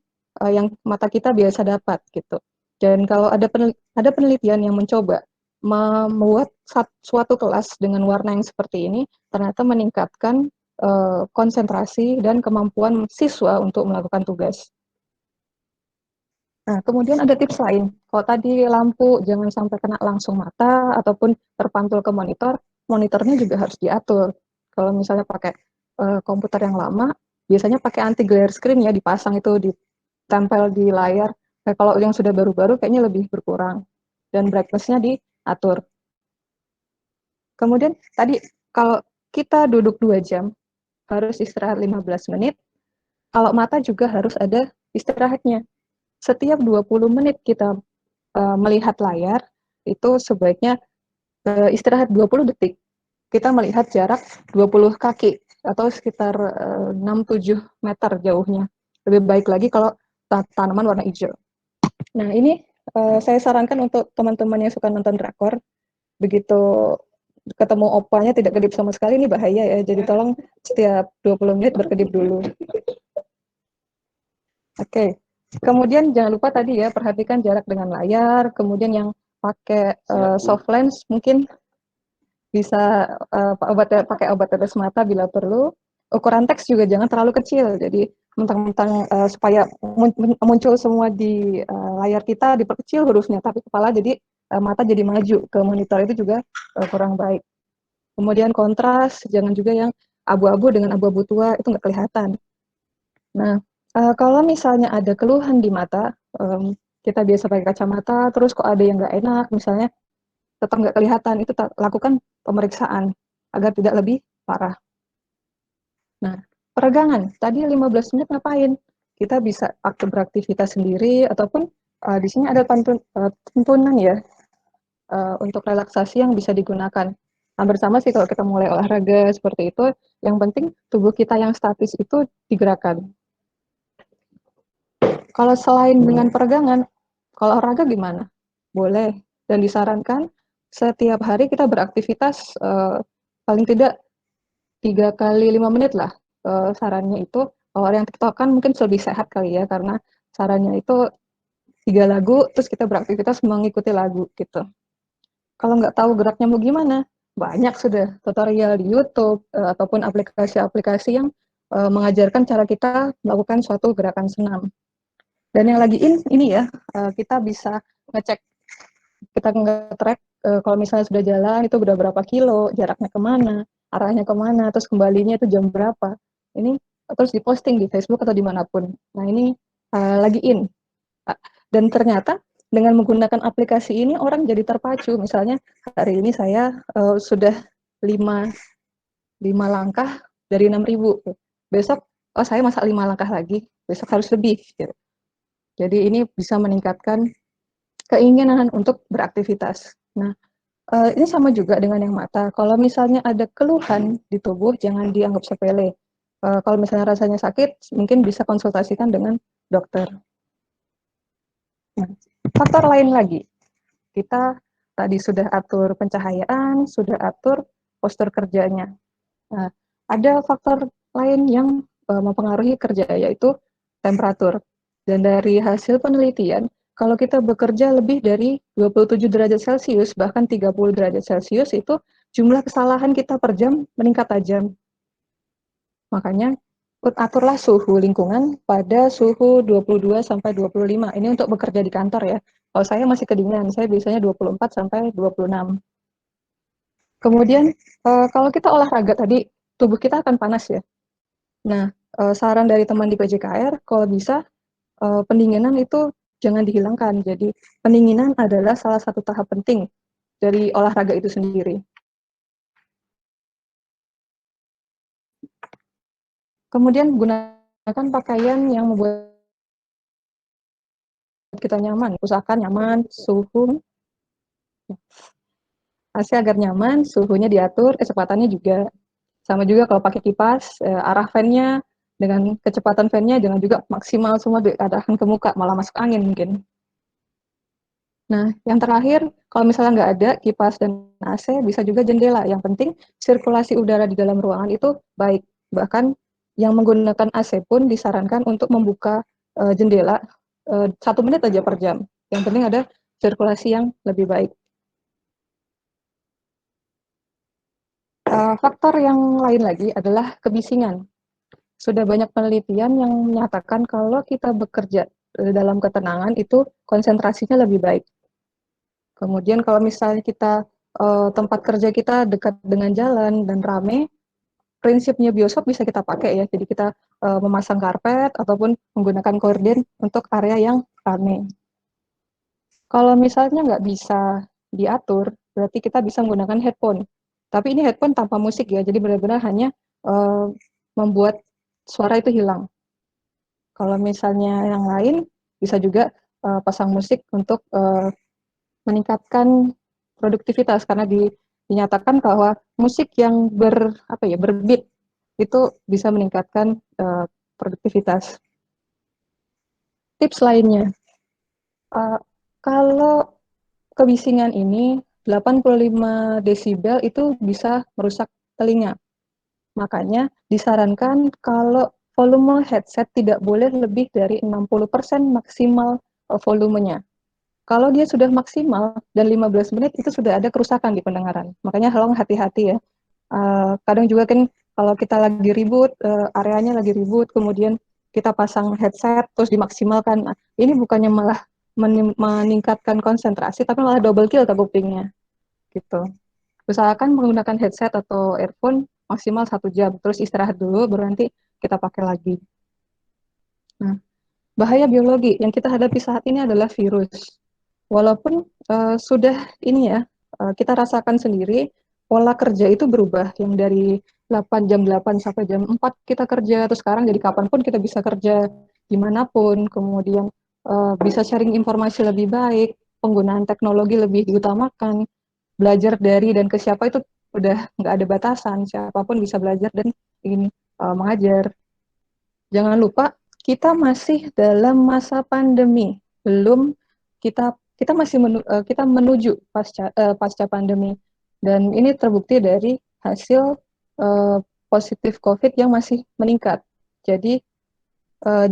yang mata kita biasa dapat gitu. Dan kalau ada penelitian yang mencoba membuat suatu kelas dengan warna yang seperti ini, ternyata meningkatkan konsentrasi dan kemampuan siswa untuk melakukan tugas. Nah, kemudian ada tips lain. Kalau tadi lampu jangan sampai kena langsung mata ataupun terpantul ke monitor, monitornya juga harus diatur. Kalau misalnya pakai komputer yang lama, biasanya pakai anti glare screen ya, dipasang itu ditempel di layar. Nah, kalau yang sudah baru-baru kayaknya lebih berkurang. Dan brightness-nya diatur. Kemudian tadi kalau kita duduk 2 jam, harus istirahat 15 menit, kalau mata juga harus ada istirahatnya. Setiap 20 menit kita melihat layar, itu sebaiknya istirahat 20 detik. Kita melihat jarak 20 kaki, atau sekitar 6-7 meter jauhnya. Lebih baik lagi kalau tanaman warna hijau. Nah, ini saya sarankan untuk teman-teman yang suka nonton drakor, begitu ketemu opanya tidak kedip sama sekali, ini bahaya ya. Jadi tolong setiap 20 menit berkedip dulu. Oke. Kemudian jangan lupa tadi ya, perhatikan jarak dengan layar. Kemudian yang pakai soft lens mungkin bisa pakai obat tetes mata bila perlu. Ukuran teks juga jangan terlalu kecil. Jadi mentang-mentang supaya muncul semua di layar kita, diperkecil hurufnya, tapi kepala jadi mata jadi maju ke monitor, itu juga kurang baik. Kemudian kontras, jangan juga yang abu-abu dengan abu-abu tua, itu nggak kelihatan. Nah, kalau misalnya ada keluhan di mata, kita biasa pakai kacamata, terus kok ada yang nggak enak, misalnya tetap nggak kelihatan, itu lakukan pemeriksaan agar tidak lebih parah. Nah, peregangan, tadi 15 menit ngapain? Kita bisa beraktivitas sendiri, ataupun di sini ada tuntunan ya, untuk relaksasi yang bisa digunakan. Hampir sama sih kalau kita mulai olahraga seperti itu, yang penting tubuh kita yang statis itu digerakkan. Kalau selain dengan peregangan, kalau olahraga gimana? Boleh, dan disarankan setiap hari kita beraktivitas paling tidak 3 kali 5 menit lah. Sarannya itu, kalau yang TikTok kan mungkin lebih sehat kali ya, karena sarannya itu 3 lagu, terus kita beraktivitas mengikuti lagu gitu. Kalau nggak tahu geraknya mau gimana, banyak sudah tutorial di YouTube ataupun aplikasi-aplikasi yang mengajarkan cara kita melakukan suatu gerakan senam. Dan yang lagi ini ya, kita bisa ngecek, kita nge-track kalau misalnya sudah jalan itu udah berapa kilo, jaraknya kemana, arahnya kemana, terus kembalinya itu jam berapa. Ini terus diposting di Facebook atau dimanapun. Nah ini lagi in. Dan ternyata dengan menggunakan aplikasi ini orang jadi terpacu. Misalnya hari ini saya sudah 5 langkah dari 6.000. Besok saya masa 5 langkah lagi, besok harus lebih. Gitu. Jadi ini bisa meningkatkan keinginan untuk beraktivitas. Nah, ini sama juga dengan yang mata. Kalau misalnya ada keluhan di tubuh, jangan dianggap sepele. Kalau misalnya rasanya sakit, mungkin bisa konsultasikan dengan dokter. Nah, faktor lain lagi, kita tadi sudah atur pencahayaan, sudah atur postur kerjanya. Nah, ada faktor lain yang mempengaruhi kerja, yaitu temperatur. Dan dari hasil penelitian, kalau kita bekerja lebih dari 27 derajat Celcius, bahkan 30 derajat Celcius, itu jumlah kesalahan kita per jam meningkat tajam. Makanya, aturlah suhu lingkungan pada suhu 22 sampai 25. Ini untuk bekerja di kantor ya. Kalau saya masih kedinginan, saya biasanya 24 sampai 26. Kemudian, kalau kita olahraga tadi, tubuh kita akan panas ya. Nah, saran dari teman di PJKR, kalau bisa pendinginan itu jangan dihilangkan. Jadi, pendinginan adalah salah satu tahap penting dari olahraga itu sendiri. Kemudian gunakan pakaian yang membuat kita nyaman. Usahakan nyaman, suhu AC agar nyaman, suhunya diatur, kecepatannya juga. Sama juga kalau pakai kipas, arah fan-nya dengan kecepatan fan-nya jangan juga maksimal semua diarahkan ke muka, malah masuk angin mungkin. Nah, yang terakhir, kalau misalnya nggak ada kipas dan AC, bisa juga jendela. Yang penting, sirkulasi udara di dalam ruangan itu baik. Bahkan yang menggunakan AC pun disarankan untuk membuka jendela 1 menit aja per jam. Yang penting ada sirkulasi yang lebih baik. Faktor yang lain lagi adalah kebisingan. Sudah banyak penelitian yang menyatakan kalau kita bekerja dalam ketenangan itu konsentrasinya lebih baik. Kemudian kalau misalnya kita tempat kerja kita dekat dengan jalan dan rame, prinsipnya bioskop bisa kita pakai ya. Jadi kita memasang karpet ataupun menggunakan korden untuk area yang rame. Kalau misalnya nggak bisa diatur, berarti kita bisa menggunakan headphone. Tapi ini headphone tanpa musik ya, jadi benar-benar hanya membuat suara itu hilang. Kalau misalnya yang lain, bisa juga pasang musik untuk meningkatkan produktivitas karena dinyatakan bahwa musik yang berbeat itu bisa meningkatkan produktivitas. Tips lainnya, kalau kebisingan ini 85 desibel itu bisa merusak telinga. Makanya disarankan kalau volume headset tidak boleh lebih dari 60% maksimal volumenya. Kalau dia sudah maksimal dan 15 menit itu sudah ada kerusakan di pendengaran. Makanya tolong hati-hati ya. Kadang juga kan kalau kita lagi ribut, areanya lagi ribut, kemudian kita pasang headset terus dimaksimalkan. Nah, ini bukannya malah meningkatkan konsentrasi, tapi malah double kill ke kupingnya. Gitu. Usahakan menggunakan headset atau earphone maksimal 1 jam, terus istirahat dulu, baru nanti kita pakai lagi. Nah, bahaya biologi yang kita hadapi saat ini adalah virus. Walaupun sudah ini ya, kita rasakan sendiri, pola kerja itu berubah, yang dari jam 8 sampai jam 4 kita kerja, terus sekarang jadi kapanpun kita bisa kerja, dimanapun, kemudian bisa sharing informasi lebih baik, penggunaan teknologi lebih diutamakan, belajar dari dan ke siapa itu udah nggak ada batasan, siapapun bisa belajar dan ingin mengajar. Jangan lupa kita masih dalam masa pandemi, belum kita masih kita menuju pasca pandemi, dan ini terbukti dari hasil positif COVID yang masih meningkat. Jadi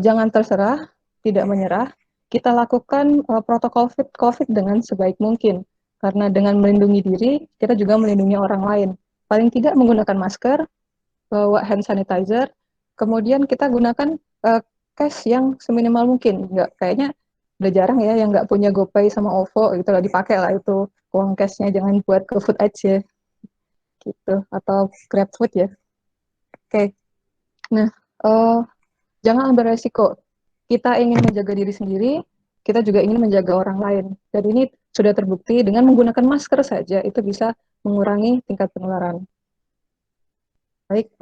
jangan terserah, tidak menyerah. Kita lakukan protokol COVID dengan sebaik mungkin, karena dengan melindungi diri, kita juga melindungi orang lain. Paling tidak menggunakan masker, bawa hand sanitizer, kemudian kita gunakan cash yang seminimal mungkin. Nggak, kayaknya udah jarang ya yang nggak punya GoPay sama OVO gitu lah, dipakai lah itu uang cashnya, jangan buat ke food aja gitu, atau GrabFood ya. Oke. Nah, jangan ambil resiko. Kita ingin menjaga diri sendiri, kita juga ingin menjaga orang lain. Dan ini sudah terbukti dengan menggunakan masker saja itu bisa mengurangi tingkat penularan. Baik,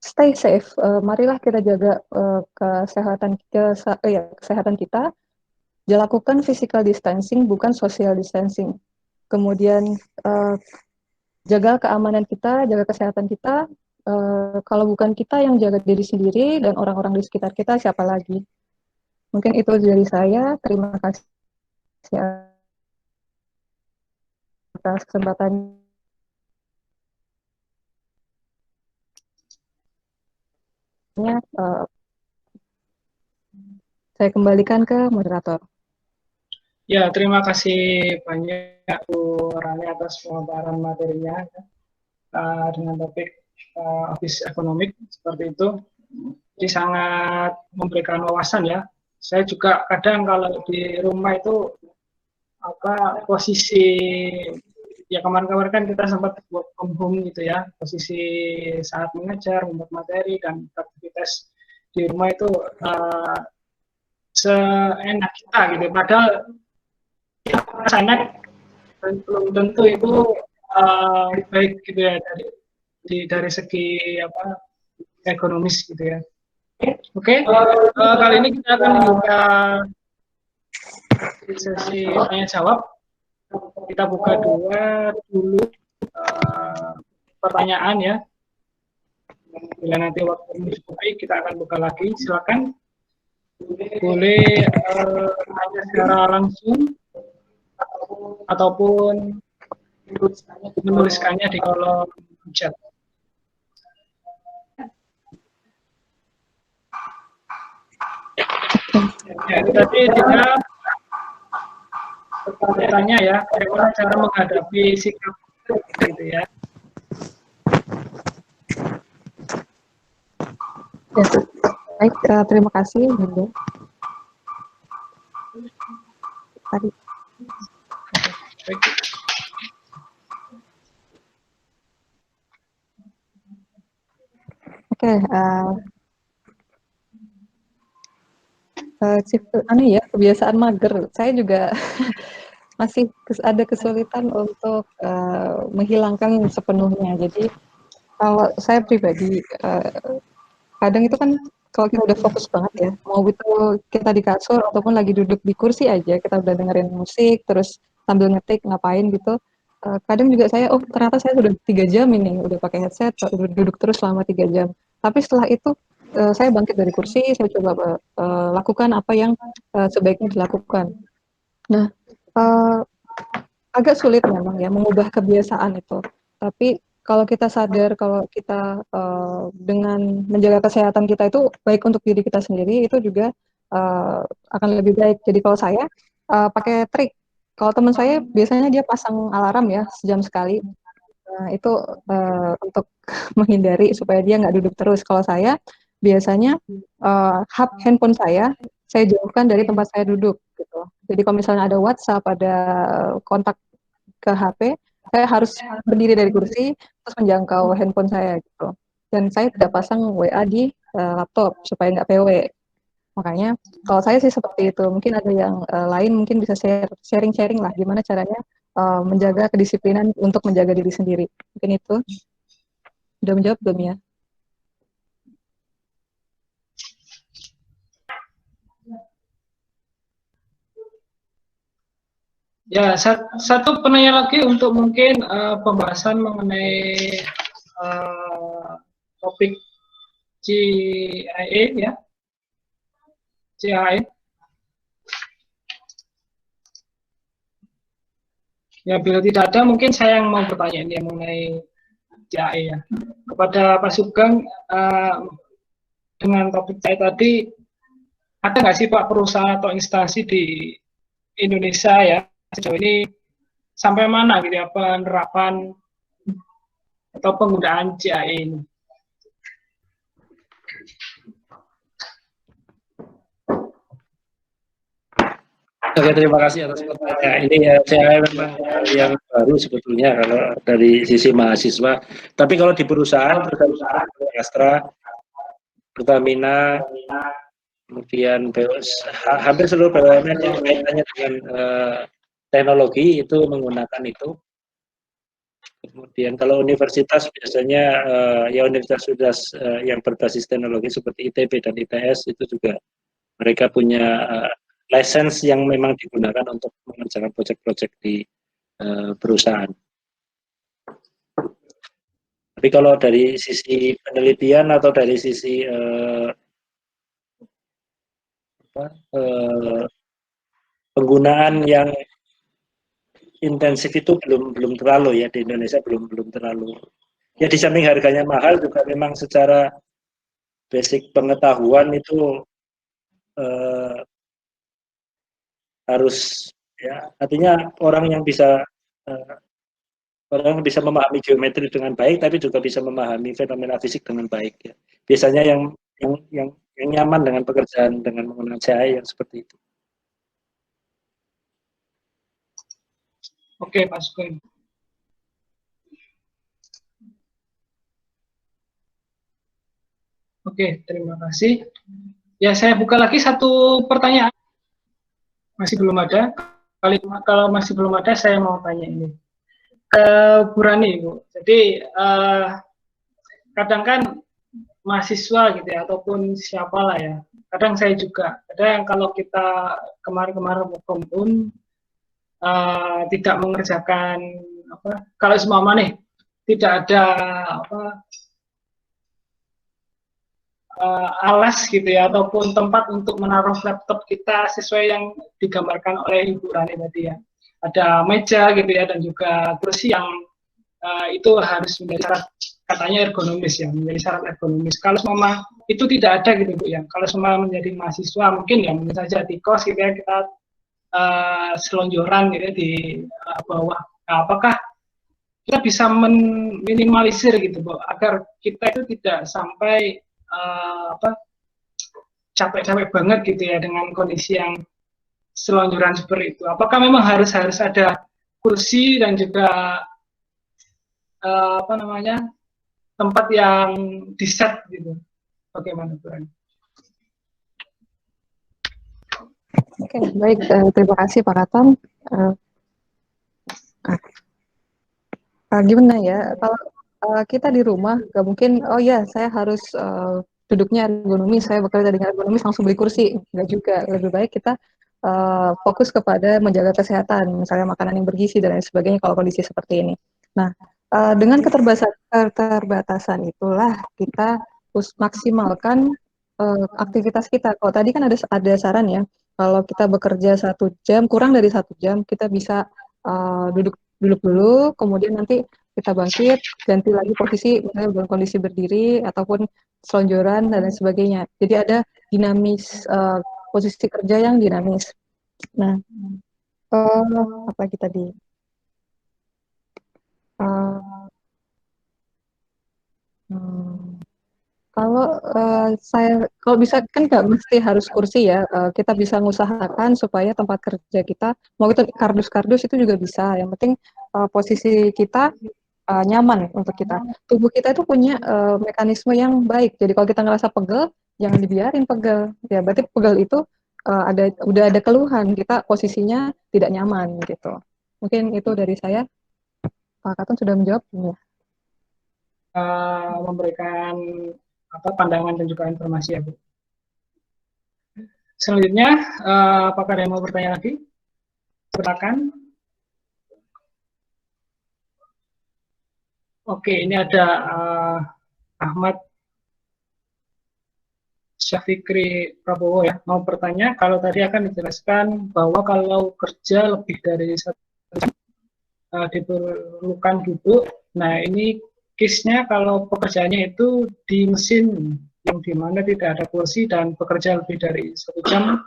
stay safe. Marilah kita jaga kesehatan kita. dilakukan physical distancing, bukan social distancing. Kemudian jaga keamanan kita, jaga kesehatan kita. Kalau bukan kita yang jaga diri sendiri dan orang-orang di sekitar kita, siapa lagi? Mungkin itu dari saya. Terima kasih atas kesempatan. Saya kembalikan ke moderator. Ya, terima kasih banyak Bu Rani atas pemaparan materinya dengan topik office ekonomik seperti itu. Jadi sangat memberikan wawasan ya. Saya juga kadang kalau di rumah itu posisi ya kemarin-kemarin kan kita sempat work from home gitu ya, posisi saat mengajar, membuat materi dan aktivitas di rumah itu seenak kita gitu. Padahal sana belum tentu itu baik gitu ya dari segi ekonomis gitu ya. Oke, kali ini kita akan membuka sesi tanya jawab. Kita buka dulu pertanyaan ya. Bila nanti waktu mencukupi, kita akan buka lagi. Silakan. Boleh tanya secara langsung ataupun menuliskannya di kolom chat. Ya, tadi tidak bertanya ya, bagaimana cara menghadapi sikap gitu ya. Ya, baik, terima kasih Bunda. Tadi. Baik. Oke, aneh ya, kebiasaan mager. Saya juga masih ada kesulitan untuk menghilangkan sepenuhnya. Jadi kalau saya pribadi, kadang itu kan kalau kita udah fokus banget ya, mau itu kita di kasur ataupun lagi duduk di kursi aja, kita udah dengerin musik, terus sambil ngetik, ngapain gitu. Kadang juga saya, oh ternyata saya sudah 3 jam ini, udah pakai headset, udah duduk terus selama 3 jam. Tapi setelah itu, saya bangkit dari kursi, saya coba lakukan apa yang sebaiknya dilakukan. Nah, agak sulit memang ya mengubah kebiasaan itu. Tapi kalau kita sadar kalau kita dengan menjaga kesehatan kita itu baik untuk diri kita sendiri, itu juga akan lebih baik. Jadi kalau saya pakai trik. Kalau teman saya biasanya dia pasang alarm ya sejam sekali. Itu untuk menghindari supaya dia nggak duduk terus. Kalau saya biasanya handphone saya jauhkan dari tempat saya duduk gitu. Jadi kalau misalnya ada WhatsApp, ada kontak ke HP, saya harus berdiri dari kursi terus menjangkau handphone saya gitu. Dan saya tidak pasang WA di laptop supaya nggak PW. Makanya kalau saya sih seperti itu. Mungkin ada yang lain mungkin bisa sharing-sharing lah gimana caranya menjaga kedisiplinan untuk menjaga diri sendiri. Mungkin itu. Sudah menjawab belum ya? Ya, satu penanya lagi untuk mungkin pembahasan mengenai topik CIA ya. CIA. Ya, bila tidak ada mungkin saya yang mau bertanya ini mengenai CIA ya. Kepada Pak Sugeng, dengan topik saya tadi, ada nggak sih Pak perusahaan atau instansi di Indonesia ya sejauh ini sampai mana gitu ya penerapan atau penggunaan CIA ini? Oke, terima kasih atas pertanyaan. Ini ya CIA memang yang baru sebetulnya kalau dari sisi mahasiswa. Tapi kalau di perusahaan Astra, Pertamina, kemudian hampir seluruh BUMN yang kaitannya dengan teknologi itu menggunakan itu. Kemudian kalau universitas biasanya ya universitas yang berbasis teknologi seperti ITB dan ITS itu juga mereka punya license yang memang digunakan untuk mengerjakan proyek-proyek di perusahaan. Tapi kalau dari sisi penelitian atau dari sisi penggunaan yang intensif itu belum terlalu ya, di Indonesia belum terlalu. Ya di samping harganya mahal juga memang secara basic pengetahuan itu harus ya, artinya orang yang bisa memahami geometri dengan baik, tapi juga bisa memahami fenomena fisik dengan baik ya. Biasanya yang nyaman dengan pekerjaan dengan menggunakan CAE yang seperti itu. Oke, Pak Sugeng. Oke, terima kasih. Ya, saya buka lagi satu pertanyaan. Masih belum ada. Kalau masih belum ada, saya mau tanya ini. Bu Rani, Bu. Jadi, kadang kan mahasiswa gitu ya, ataupun siapalah ya. Kadang saya juga. Kadang kalau kita kemarin-kemarin pun tidak mengerjakan apa, kalau semua nih tidak ada apa alas gitu ya, ataupun tempat untuk menaruh laptop kita sesuai yang digambarkan oleh Ibu Rani tadi ya. Ada meja gitu ya, dan juga kursi yang itu harus menjadi syarat, katanya ergonomis ya, menjadi syarat ergonomis. Kalau semua itu tidak ada gitu Bu ya. Kalau semua menjadi mahasiswa mungkin ya mungkin saja di kos gitu ya, kita selonjoran gitu ya di bawah. Nah, apakah kita bisa meminimalisir gitu Bu, agar kita itu tidak sampai capek-capek banget gitu ya dengan kondisi yang selonjoran seperti itu. Apakah memang harus ada kursi dan juga tempat yang di-set gitu? Bagaimana Bu Rani? Oke, baik. Terima kasih Pak Katam. Gimana ya, kalau kita di rumah, nggak mungkin, oh ya saya harus duduknya ergonomis, saya bekerja dengan ergonomis langsung beli kursi. Nggak juga, lebih baik kita fokus kepada menjaga kesehatan, misalnya makanan yang bergizi dan lain sebagainya kalau kondisi seperti ini. Nah, dengan keterbatasan itulah kita maksimalkan aktivitas kita. Kalau tadi kan ada saran ya, kalau kita bekerja 1 jam, kurang dari 1 jam, kita bisa duduk dulu, kemudian nanti kita bangkit, ganti lagi posisi, misalnya dalam kondisi berdiri, ataupun selonjoran, dan lain sebagainya. Jadi ada dinamis, posisi kerja yang dinamis. Nah, apa lagi tadi? Kalau bisa kan nggak mesti harus kursi ya, kita bisa mengusahakan supaya tempat kerja kita, mau itu kardus-kardus itu juga bisa, yang penting posisi kita nyaman untuk kita. Tubuh kita itu punya mekanisme yang baik, jadi kalau kita ngerasa pegel, jangan dibiarin pegel, ya berarti pegel itu udah ada keluhan, kita posisinya tidak nyaman gitu. Mungkin itu dari saya. Pak Katon sudah menjawab ya? Memberikan pandangan dan juga informasi ya Bu. Selanjutnya, apakah ada yang mau bertanya lagi? Silakan. Oke, ini ada Ahmad Syafikri Prabowo ya, mau bertanya. Kalau tadi akan dijelaskan bahwa kalau kerja lebih dari 1 jam diperlukan duduk. Nah, ini case-nya kalau pekerjaannya itu di mesin yang dimana tidak ada kursi dan bekerja lebih dari 1 jam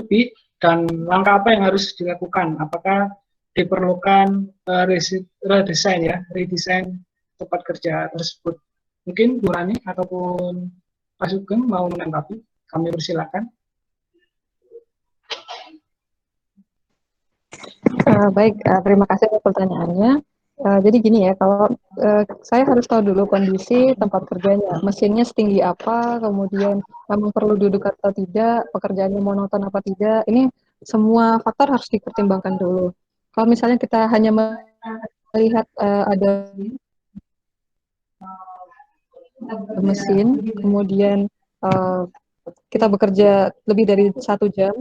lebih, dan langkah apa yang harus dilakukan? Apakah diperlukan redesain tempat kerja tersebut? Mungkin Bu Rani ataupun Pak Sugeng mau menanggapi, kami persilakan. Baik, terima kasih atas pertanyaannya. Jadi gini ya, kalau saya harus tahu dulu kondisi tempat kerjanya, mesinnya setinggi apa, kemudian memang perlu duduk atau tidak, pekerjaannya monoton apa tidak, ini semua faktor harus dipertimbangkan dulu. Kalau misalnya kita hanya melihat ada mesin, kemudian kita bekerja lebih dari 1 jam,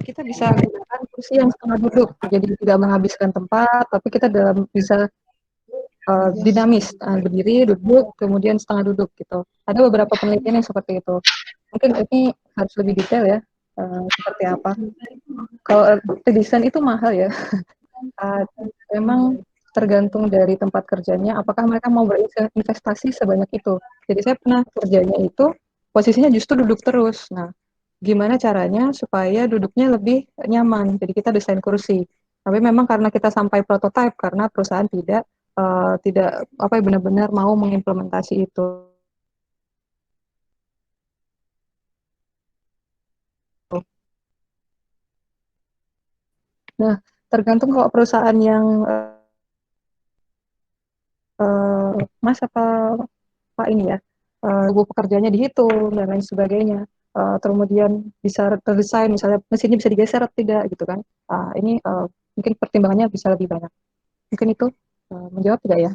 kita bisa gunakan kursi yang setengah duduk, jadi tidak menghabiskan tempat, tapi kita bisa dinamis, berdiri, duduk, kemudian setengah duduk gitu. Ada beberapa penelitian yang seperti itu. Mungkin ini harus lebih detail ya, seperti apa. Kalau desain itu mahal ya, memang tergantung dari tempat kerjanya, apakah mereka mau berinvestasi sebanyak itu. Jadi saya pernah kerjanya itu, posisinya justru duduk terus. Nah, gimana caranya supaya duduknya lebih nyaman, jadi kita desain kursi. Tapi memang karena kita sampai prototipe, karena perusahaan tidak apa benar-benar mau mengimplementasi itu. Nah, tergantung kalau perusahaan yang Mas apa Pak ini ya, tubuh pekerjaannya dihitung dan lain sebagainya. Kemudian bisa terdesain, misalnya mesinnya bisa digeser atau tidak gitu kan. Ini mungkin pertimbangannya bisa lebih banyak. Mungkin itu menjawab tidak ya?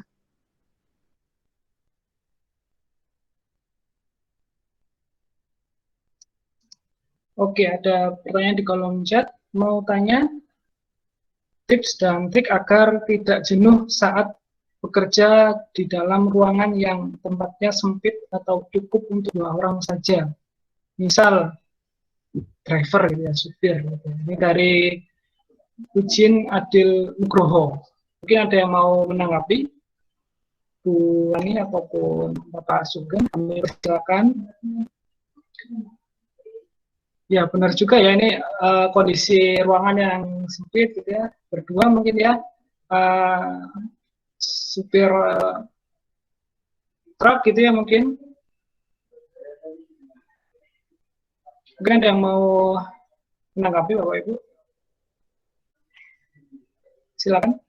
Oke, ada pertanyaan di kolom chat. Mau tanya tips dan trik agar tidak jenuh saat bekerja di dalam ruangan yang tempatnya sempit atau cukup untuk 2 orang saja. Misal driver gitu ya, supir. Gitu. Ini dari Ujin Adil Nugroho. Mungkin ada yang mau menanggapi? Bu Ani ataupun Bapak Sugeng, kami silakan. Ya benar juga ya, ini kondisi ruangan yang sempit gitu ya, berdua mungkin ya, supir truk gitu ya mungkin. Mungkin ada yang mau menanggapi Bapak Ibu? Silakan.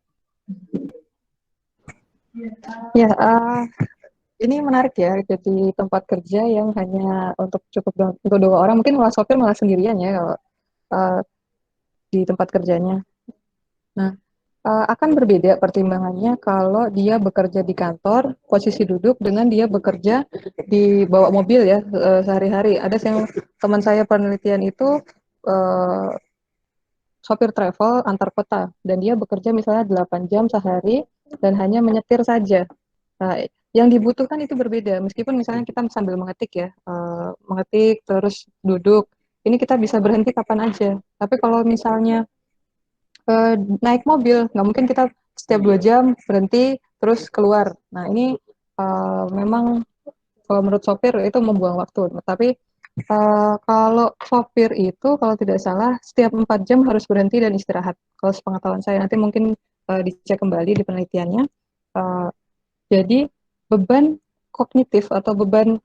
Ya, ini menarik ya, jadi tempat kerja yang hanya untuk cukup untuk 2 orang, mungkin malah sopir malah sendirian ya kalau di tempat kerjanya. Nah, akan berbeda pertimbangannya kalau dia bekerja di kantor, posisi duduk, dengan dia bekerja di bawa mobil ya, sehari-hari. Ada yang teman saya penelitian itu sopir travel antar kota, dan dia bekerja misalnya 8 jam sehari dan hanya menyetir saja. Nah, yang dibutuhkan itu berbeda, meskipun misalnya kita sambil mengetik ya, mengetik terus duduk, ini kita bisa berhenti kapan aja. Tapi kalau misalnya naik mobil, nggak mungkin kita setiap 2 jam berhenti terus keluar. Nah, ini memang kalau menurut sopir itu membuang waktu. Tapi kalau sopir itu kalau tidak salah setiap 4 jam harus berhenti dan istirahat. Kalau sepengetahuan saya, nanti mungkin dicek kembali di penelitiannya. Jadi beban kognitif atau beban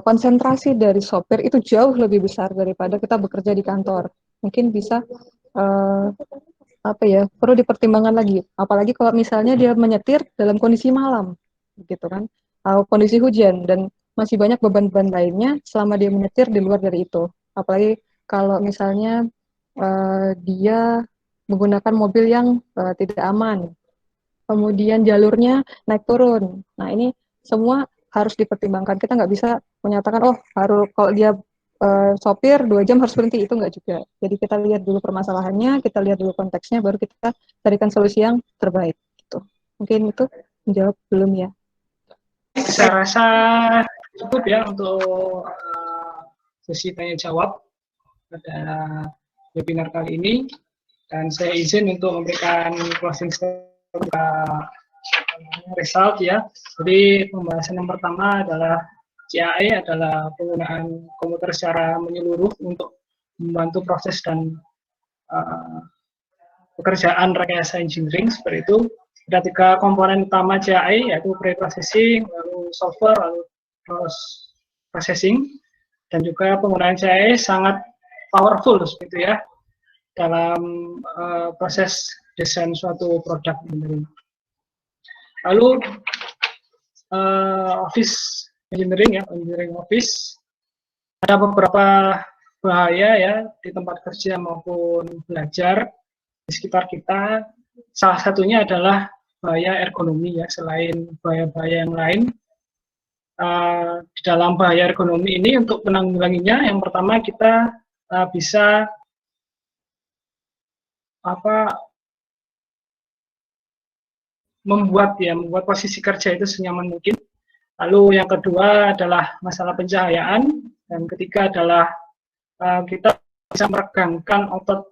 konsentrasi dari sopir itu jauh lebih besar daripada kita bekerja di kantor. Mungkin bisa apa ya, perlu dipertimbangkan lagi. Apalagi kalau misalnya dia menyetir dalam kondisi malam, gitu kan, kondisi hujan, dan masih banyak beban-beban lainnya selama dia menyetir di luar dari itu. Apalagi kalau misalnya dia menggunakan mobil yang tidak aman, kemudian jalurnya naik turun. Nah, ini semua harus dipertimbangkan. Kita nggak bisa menyatakan, oh harus kalau dia sopir 2 jam harus berhenti, itu nggak juga. Jadi kita lihat dulu permasalahannya, kita lihat dulu konteksnya, baru kita carikan solusi yang terbaik. Gitu. Mungkin itu menjawab belum ya? Saya rasa cukup ya untuk sesi tanya jawab pada webinar kali ini, dan saya izin untuk memberikan closing result ya. Jadi pembahasan yang pertama adalah CAE adalah penggunaan komputer secara menyeluruh untuk membantu proses dan pekerjaan rekayasa engineering seperti itu. Ada 3 komponen utama CAE, yaitu pre-processing, lalu solver, lalu post processing, dan juga penggunaan CAE sangat powerful seperti ya dalam proses desain suatu produk engineering. Lalu office engineering ya, engineering office, ada beberapa bahaya ya di tempat kerja maupun belajar di sekitar kita. Salah satunya adalah bahaya ergonomi ya, selain bahaya-bahaya yang lain. di dalam bahaya ergonomi ini. Untuk menanggulanginya, yang pertama kita bisa membuat posisi kerja itu senyaman mungkin. Lalu yang kedua adalah masalah pencahayaan, dan ketiga adalah kita bisa meregangkan otot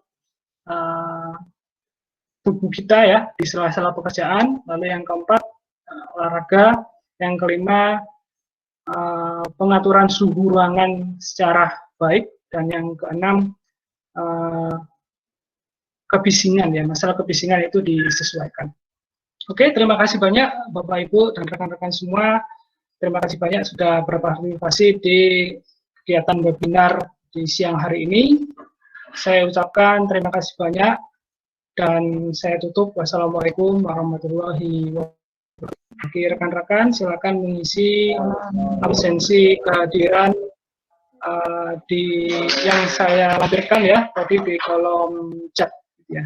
tubuh kita ya di sela-sela pekerjaan. Lalu yang keempat olahraga, yang kelima pengaturan suhu ruangan secara baik, dan yang keenam kebisingan ya, masalah kebisingan itu disesuaikan. Oke, terima kasih banyak Bapak Ibu dan rekan-rekan semua. Terima kasih banyak sudah berpartisipasi di kegiatan webinar di siang hari ini. Saya ucapkan terima kasih banyak dan saya tutup. Wassalamualaikum warahmatullahi wabarakatuh. Bagi rekan-rekan silakan mengisi absensi kehadiran yang saya lampirkan ya tadi di kolom chat ya.